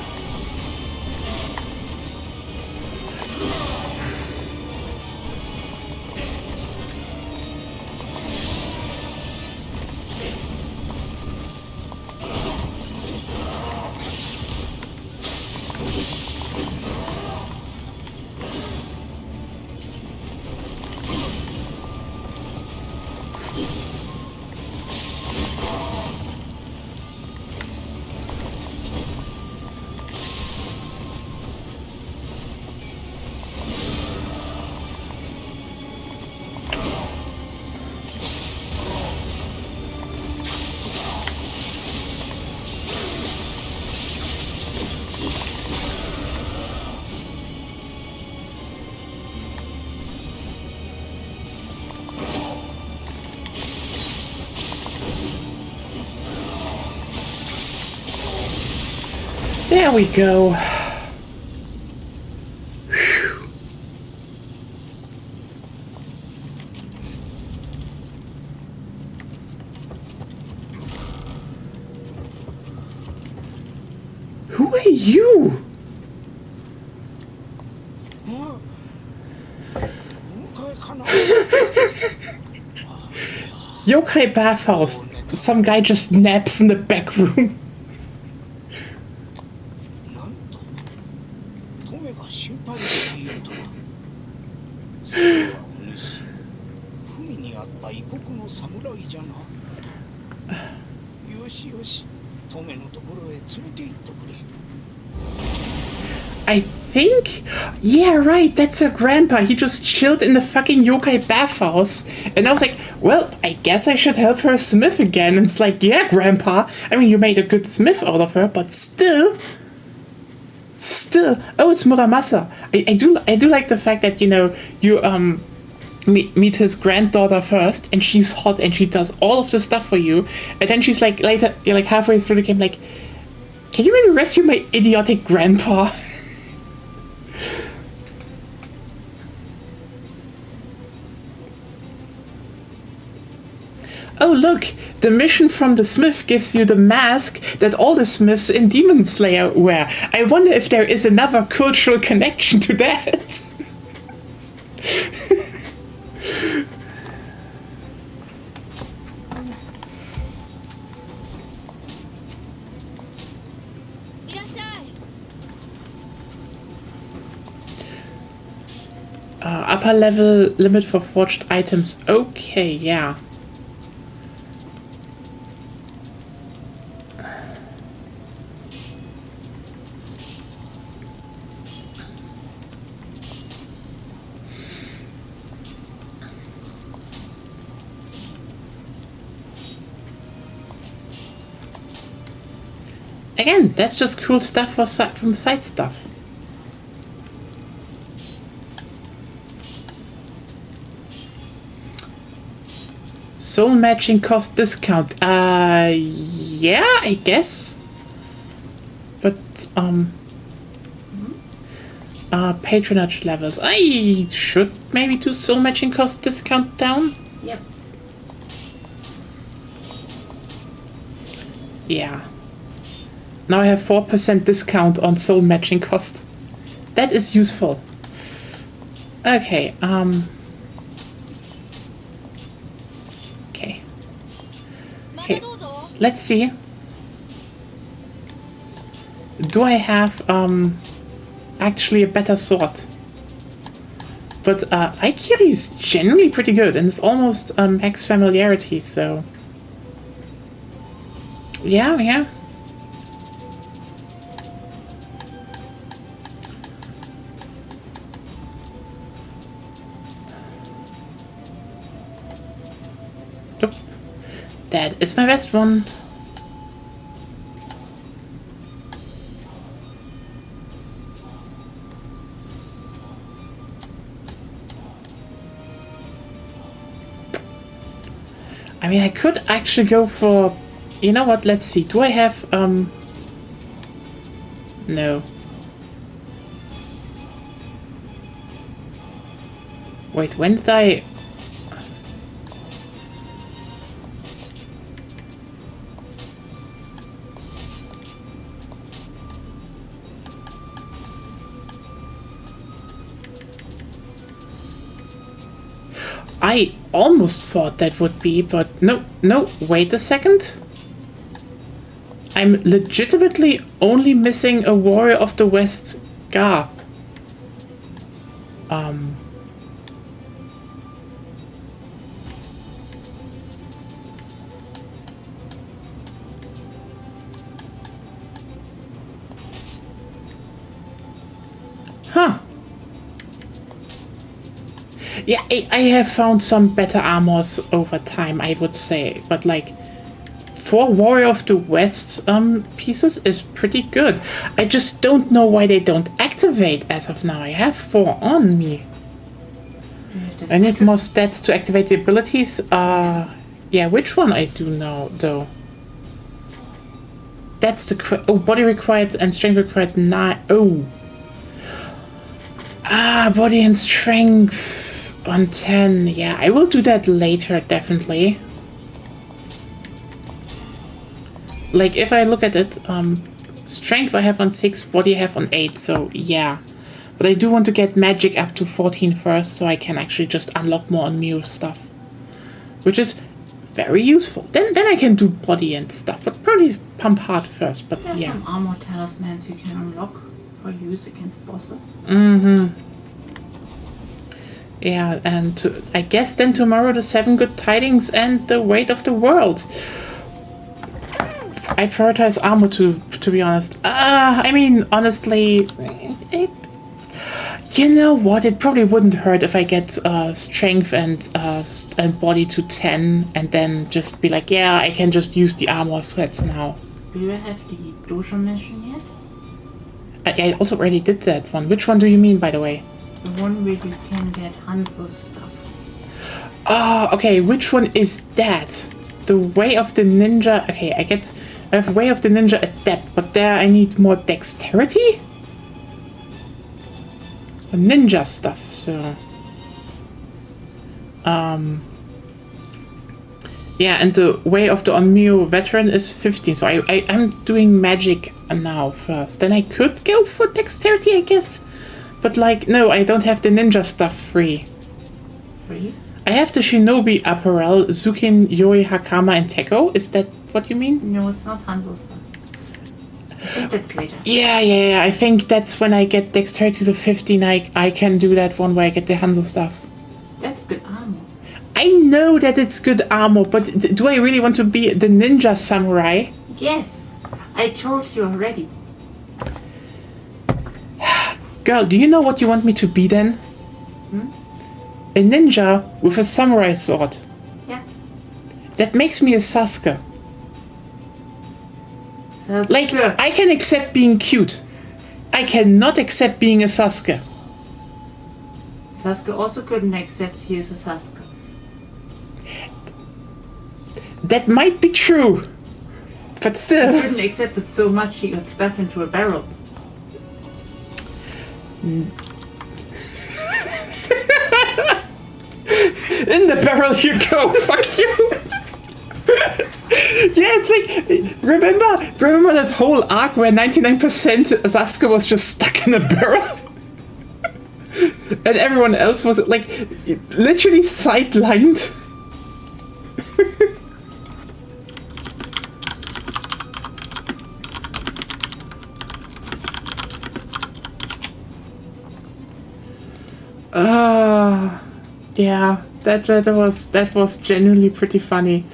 There we go. Whew. Who are you? Yokai bathhouse. Some guy just naps in the back room. I think... Yeah, right, that's her grandpa. He just chilled in the fucking yokai bathhouse. And I was like, well, I guess I should help her smith again. And it's like, yeah, grandpa. I mean, you made a good smith out of her, but still... Oh, it's Muramasa. I do like the fact that, you know, you meet his granddaughter first, and she's hot, and she does all of the stuff for you. And then she's like, later, you're like halfway through the game, like, can you maybe rescue my idiotic grandpa? Oh look, the mission from the Smith gives you the mask that all the Smiths in Demon Slayer wear. I wonder if there is another cultural connection to that. Upper level limit for forged items. Okay, yeah. Again, that's just cool stuff from side stuff. Soul matching cost discount. Yeah, I guess. But, patronage levels. I should maybe do soul matching cost discount down? Yep. Yeah. Now I have 4% discount on soul matching cost. That is useful. Okay, Okay. Okay, let's see. Do I have, actually a better sword? But, Aikiri is generally pretty good, and it's almost, max familiarity, so... Yeah. That is my best one. I mean, I could actually go for... You know what? Let's see. Do I have... No. Wait, when did I... I almost thought that would be, but no, wait a second. I'm legitimately only missing a Warrior of the West garb. Huh. Yeah, I have found some better armors over time, I would say. But, like, 4 Warrior of the West pieces is pretty good. I just don't know why they don't activate as of now. I have 4 on me. I need more stats to activate the abilities. Yeah, which one I do know, though? That's the... Oh, body required and strength required 9... Oh. Ah, body and strength... on 10, yeah, I will do that later, definitely. Like, if I look at it, strength I have on 6, body I have on 8, so yeah. But I do want to get magic up to 14 first, so I can actually just unlock more on Nioh stuff. Which is very useful. Then I can do body and stuff, but probably pump hard first, but There's yeah. some armor talismans you can unlock for use against bosses. Mm-hmm. Yeah, and I guess then tomorrow the 7 good tidings and the weight of the world. I prioritize armor to be honest. I mean, honestly, you know what? It probably wouldn't hurt if I get strength and body to 10 and then just be like, yeah, I can just use the armor sets now. Do you have the dojo mission yet? I also already did that one. Which one do you mean, by the way? The one where you can get Hanzo's stuff. Ah, okay, which one is that? The Way of the Ninja... Okay, I have Way of the Ninja Adept, but there I need more dexterity? Ninja stuff, so... Yeah, and the Way of the Nioh Veteran is 15, so I'm doing magic now first. Then I could go for dexterity, I guess. But, like, no, I don't have the ninja stuff free. Free? I have the Shinobi apparel, Zukin, Yoi, Hakama, and Teko. Is that what you mean? No, it's not Hanzo's stuff. I think that's later. Yeah. I think that's when I get dexterity to 15. I can do that one where I get the Hanzo stuff. That's good armor. I know that it's good armor, but do I really want to be the ninja samurai? Yes, I told you already. Girl, do you know what you want me to be then? A ninja with a samurai sword. Yeah. That makes me a Sasuke. Sounds Like, good. I can accept being cute. I cannot accept being a Sasuke. Sasuke also couldn't accept he is a Sasuke. That might be true. But He still. couldn't accept it so much he got stuffed into a barrel. In the barrel you go, fuck you. Yeah, it's like, remember that whole arc where 99% Sasuke was just stuck in a barrel? And everyone else was, like, literally sidelined? Yeah, that was genuinely pretty funny.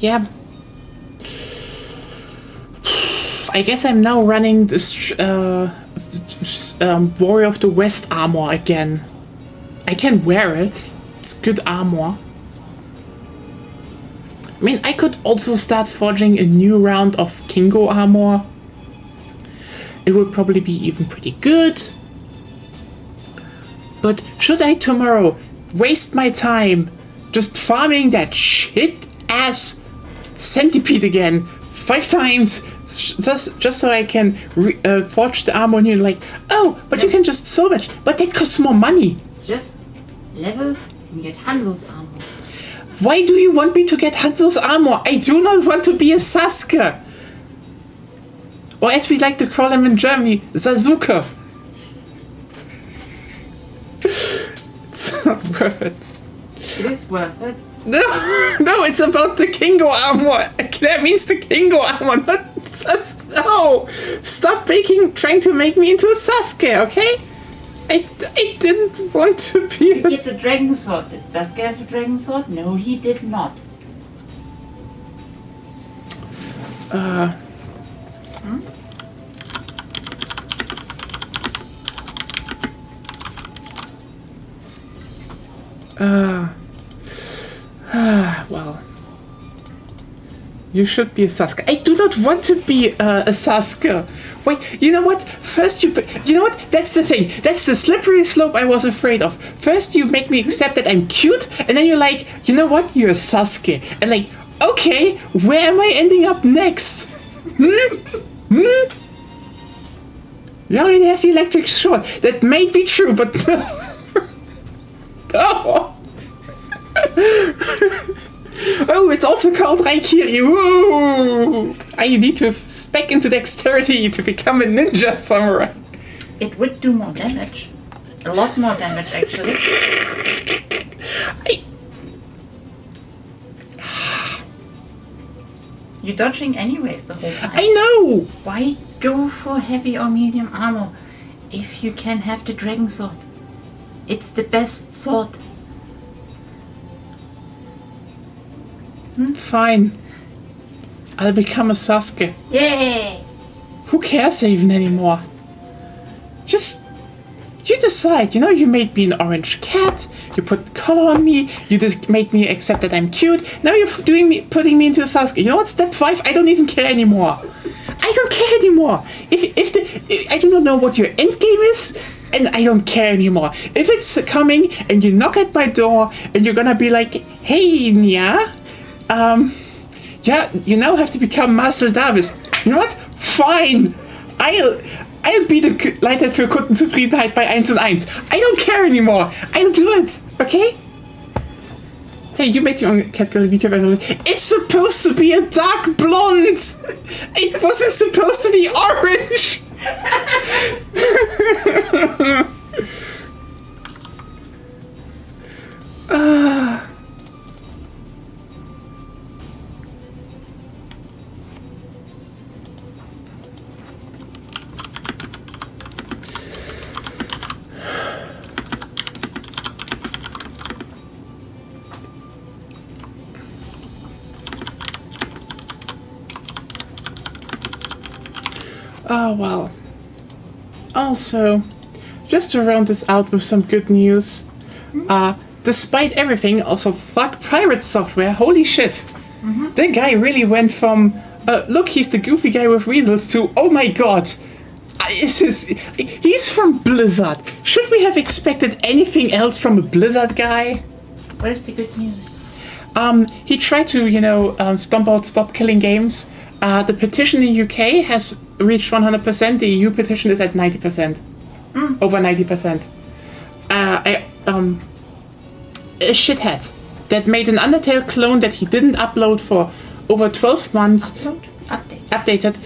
yeah. I guess I'm now running this Warrior of the West armor again. I can wear it. It's good armor. I mean, I could also start forging a new round of Kingo armor. It would probably be even pretty good. But should I tomorrow waste my time just farming that shit-ass centipede again 5 times just so I can forge the armor and you're like, oh, but you can just so much. But that costs more money. Just level and get Hanzo's armor. Why do you want me to get Hanzo's armor? I do not want to be a Sasuke. Or as we like to call him in Germany, Sasuke. It's not worth it. It is worth it. No, it's about the Kingo armor. That means the Kingo armor, not Sasuke. No, stop trying to make me into a Sasuke, okay? I didn't want to be He gets a dragon sword. Did Sasuke have a dragon sword? No, he did not. Well, you should be a Sasuke. I do not want to be a Sasuke. Wait, you know what? You know what? That's the thing. That's the slippery slope I was afraid of. First, you make me accept that I'm cute, and then you're like, you know what? You're a Sasuke. And like, okay, where am I ending up next? You already have the electric sword. That may be true, but no. Oh, it's also called Raikiri. Woo! I need to spec into dexterity to become a ninja samurai. It would do more damage. A lot more damage, actually. You're dodging anyways the whole time. I know! Why go for heavy or medium armor if you can have the dragon sword? It's the best sword. Fine. I'll become a Sasuke. Yay! Who cares even anymore? You decide, you made me an orange cat, you put color on me, you just made me accept that I'm cute, now you're putting me into a Sasuke. You know what, step 5, I don't even care anymore. I don't care anymore. I do not know what your end game is, and I don't care anymore. If it's coming, and you knock at my door, and you're gonna be like, hey, Nia, yeah, you now have to become Marcel Davis. You know what? Fine. I'll be the Leiter für Kundenzufriedenheit bei 1&1. I don't care anymore. I'll do it. Okay? Hey, you made your own category video, by the way. It's supposed to be a dark blonde. It wasn't supposed to be orange. Oh, well. Also, just to round this out with some good news, despite everything, also fuck pirate software, holy shit. The guy really went from, look, he's the goofy guy with weasels, to, oh my god, he's from Blizzard. Should we have expected anything else from a Blizzard guy? What is the good news? He tried to, stop killing games. The petition in the UK has reached 100%. The EU petition is at 90%. Over 90%. A shithead that made an Undertale clone that he didn't upload for over 12 months. Updated.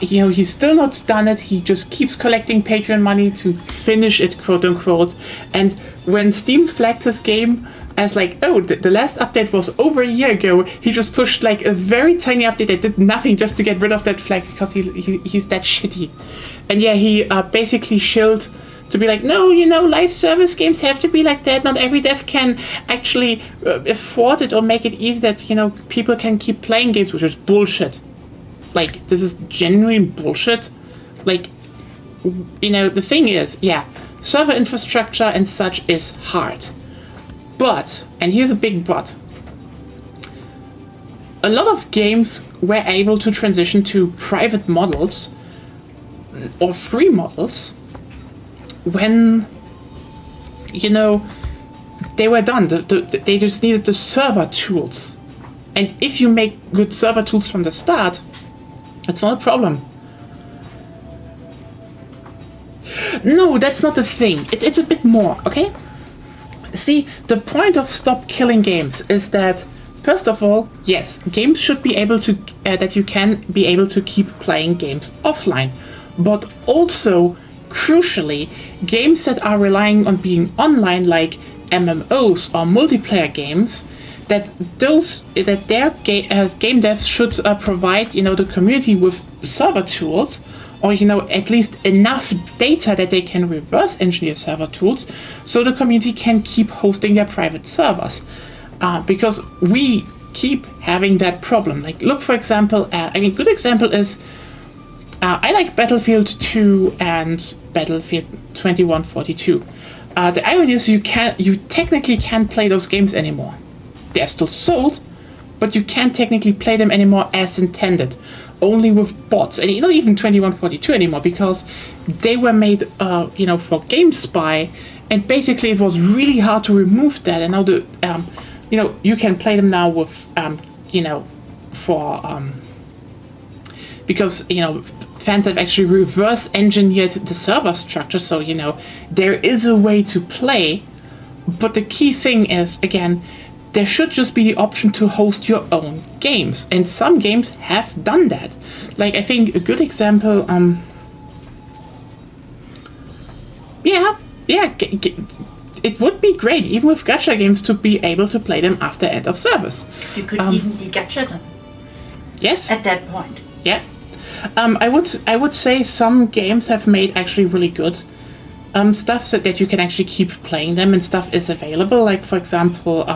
He's still not done it. He just keeps collecting Patreon money to finish it, quote unquote. And when Steam flagged his game as like, oh, the last update was over a year ago, he just pushed like a very tiny update that did nothing just to get rid of that flag because he's that shitty. And yeah, he basically shilled to be like, no, live service games have to be like that. Not every dev can actually afford it or make it easy that, people can keep playing games, which is bullshit. Like, this is genuine bullshit. Like, the thing is, server infrastructure and such is hard. But, and here's a big but, a lot of games were able to transition to private models or free models when, they were done. They just needed the server tools. And if you make good server tools from the start, it's not a problem. No, that's not the thing. It's a bit more, okay? See, the point of Stop Killing Games is that, first of all, yes, games should be able to, that you can be able to keep playing games offline. But also, crucially, games that are relying on being online, like MMOs or multiplayer games, that their game devs should provide, the community with server tools, or at least enough data that they can reverse engineer server tools, so the community can keep hosting their private servers. Because we keep having that problem. Like, look, for example, a good example is, I like Battlefield 2 and Battlefield 2142. The irony is you technically can't play those games anymore. They're still sold, but you can't technically play them anymore as intended. Only with bots, and not even 2142 anymore, because they were made, for GameSpy, and basically it was really hard to remove that. And now you can play them now with, because fans have actually reverse engineered the server structure, so there is a way to play. But the key thing is, again, there should just be the option to host your own games, and some games have done that. Like, I think a good example, it would be great, even with gacha games, to be able to play them after end of service. You could even de-gacha them. Yes. At that point. Yeah. I would say some games have made actually really good stuff, so that you can actually keep playing them and stuff is available. Like, for example,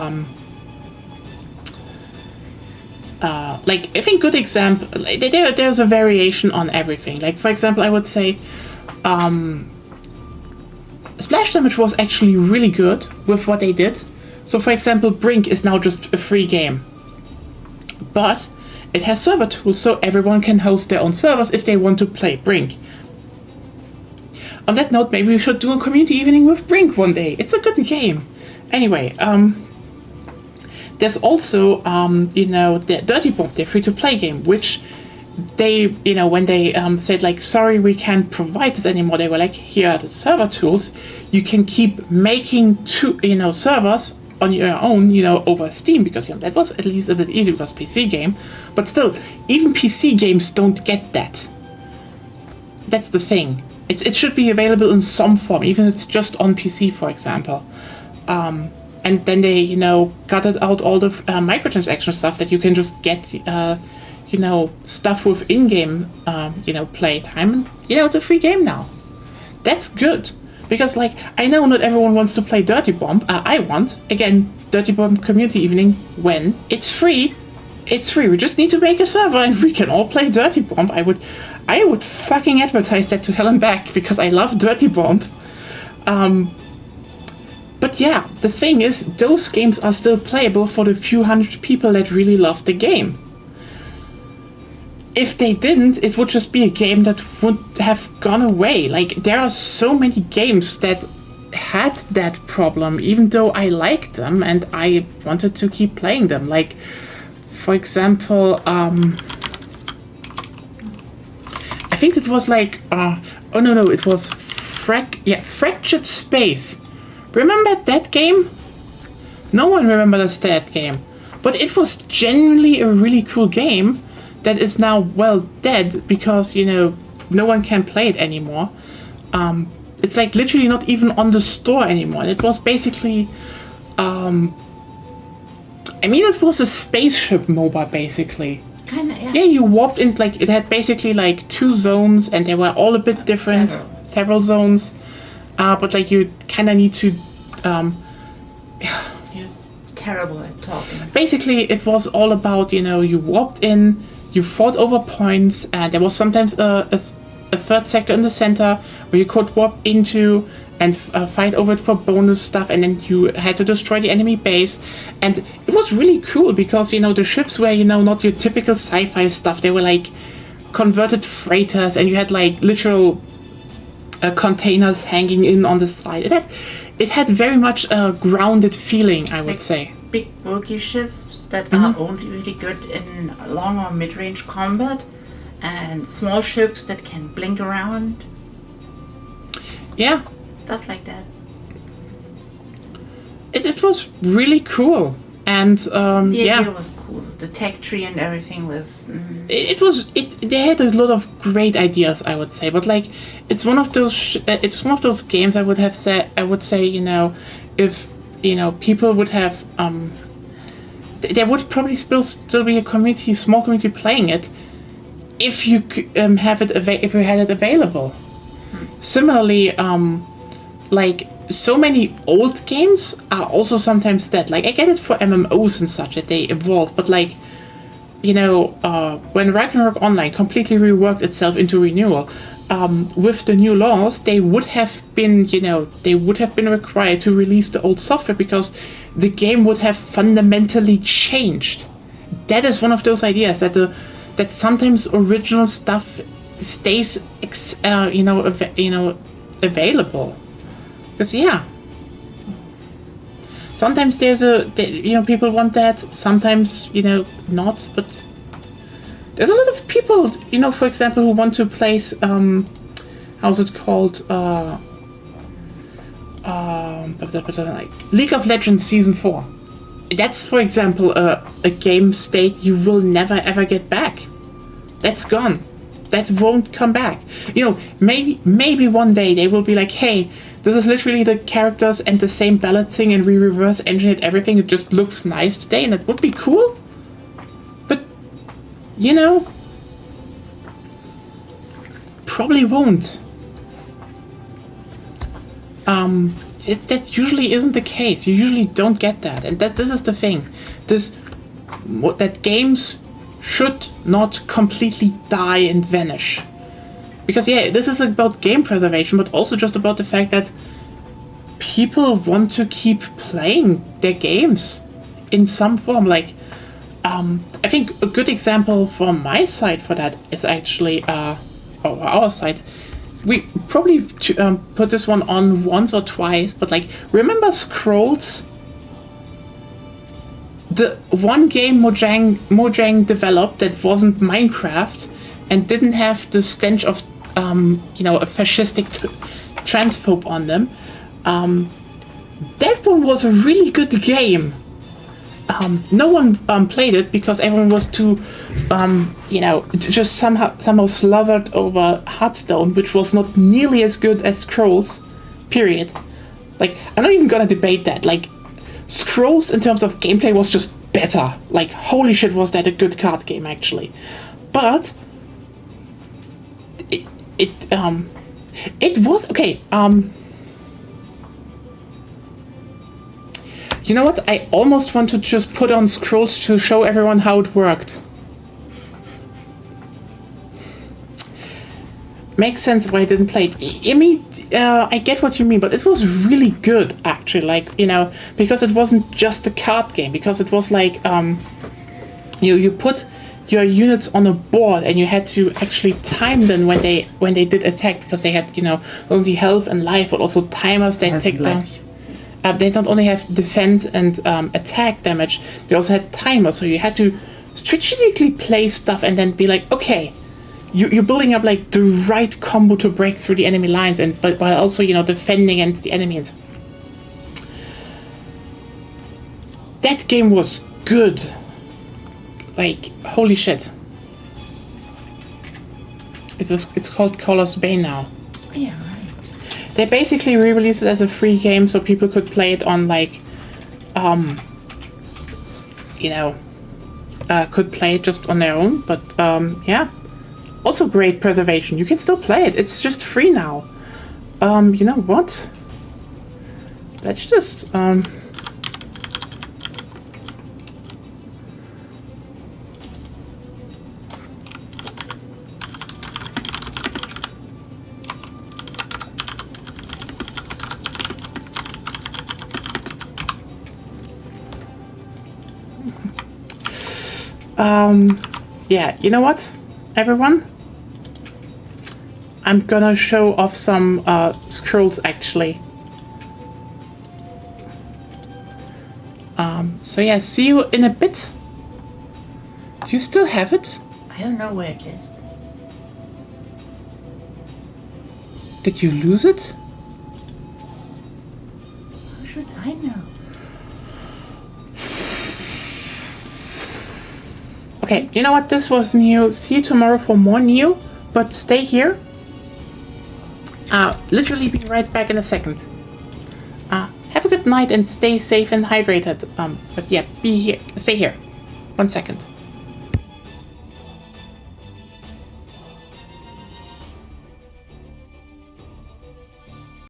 like, I think good example, there's a variation on everything. Like, for example, I would say Splash Damage was actually really good with what they did. So, for example, Brink is now just a free game, but it has server tools, so everyone can host their own servers if they want to play Brink. On that note, maybe we should do a community evening with Brink one day. It's a good game. Anyway, there's also, the Dirty Bomb, their free-to-play game, which they, when they said, like, sorry, we can't provide this anymore, they were like, here are the server tools. You can keep making servers on your own, over Steam, because that was at least a bit easy because PC game. But still, even PC games don't get that. That's the thing. It should be available in some form, even if it's just on PC, for example. And then they, gutted out all the microtransaction stuff that you can just get, stuff with in-game, play time. And, it's a free game now. That's good. Because, like, I know not everyone wants to play Dirty Bomb. I want. Again, Dirty Bomb Community Evening, when it's free. It's free. We just need to make a server and we can all play Dirty Bomb. I would fucking advertise that to hell and back because I love Dirty Bomb. But yeah, the thing is, those games are still playable for the few hundred people that really love the game. If they didn't, it would just be a game that would have gone away. Like, there are so many games that had that problem, even though I liked them and I wanted to keep playing them. Like, for example, I think it was like, it was Fractured Space. Remember that game? No one remembers that game. But it was genuinely a really cool game that is now, well, dead because, no one can play it anymore. It's like literally not even on the store anymore. It was basically, it was a spaceship MOBA, basically. Kinda, yeah. Yeah, you warped in, like, it had basically, like, 2 zones, and they were all a bit different. Several zones. but like you kind of need to. You're terrible at talking. Basically, it was all about, you walked in, you fought over points, and there was sometimes a third sector in the center where you could warp into and fight over it for bonus stuff, and then you had to destroy the enemy base. And it was really cool because, the ships were, not your typical sci-fi stuff. They were like converted freighters, and you had like literal containers hanging in on the side. It had very much a grounded feeling, I would say. Big bulky ships that are only really good in long or mid-range combat, and small ships that can blink around. Yeah. Stuff like that. It was really cool. And the idea was cool. The tech tree and everything was. They had a lot of great ideas, I would say. But like, it's one of those games I would say, if people would have there would probably still be a small community playing it, if you if you had it available. Similarly, like, so many old games are also sometimes dead. Like, I get it for MMOs and such that they evolve, but like, when Ragnarok Online completely reworked itself into renewal, with the new laws, they would have been required to release the old software because the game would have fundamentally changed. That is one of those ideas that sometimes original stuff stays available. Because sometimes people want that, sometimes not, but there's a lot of people, for example, who want to play how's it called, like League of Legends Season 4. That's, for example, a game state you will never ever get back. That's gone. That won't come back. Maybe one day they will be like, hey, this is literally the characters and the same ballot thing, and we reverse engineered everything. It just looks nice today, and that would be cool. But, probably won't. That usually isn't the case. You usually don't get that, and this is the thing. That games should not completely die and vanish. Because this is about game preservation, but also just about the fact that people want to keep playing their games in some form. Like, I think a good example from my side for that is actually our side. We probably put this one on once or twice, but like, remember Scrolls? The one game Mojang developed that wasn't Minecraft and didn't have the stench of a fascistic transphobe on them. That one was a really good game. No one played it because everyone was too, just somehow slathered over Hearthstone, which was not nearly as good as Scrolls, period. Like, I'm not even gonna debate that. Like, Scrolls in terms of gameplay was just better. Like, holy shit, was that a good card game, actually. But it was okay. You know what? I almost want to just put on Scrolls to show everyone how it worked. Makes sense why I didn't play it. I get what you mean, but it was really good, actually. Like, because it wasn't just a card game. Because it was like, you put your units on a board and you had to actually time them when they did attack, because they had only health and life, but also timers that take down. They not only have defense and attack damage, they also had timers, so you had to strategically play stuff and then be like, okay, you're building up like the right combo to break through the enemy lines, but while also defending against the enemies. That game was good. Like, holy shit. It's called Color's Bane now. Yeah. They basically re-released it as a free game so people could play it on like, could play it just on their own. But yeah, also great preservation. You can still play it. It's just free now. You know what? Let's just, yeah, you know what, everyone? I'm gonna show off some scrolls, actually. So yeah, see you in a bit. Do you still have it? I don't know where it is. Did you lose it? How should I know? Okay, you know what? This was Nioh. See you tomorrow for more Nioh, but stay here. Literally be right back in a second. Have a good night and stay safe and hydrated. But yeah, be here. Stay here. 1 second.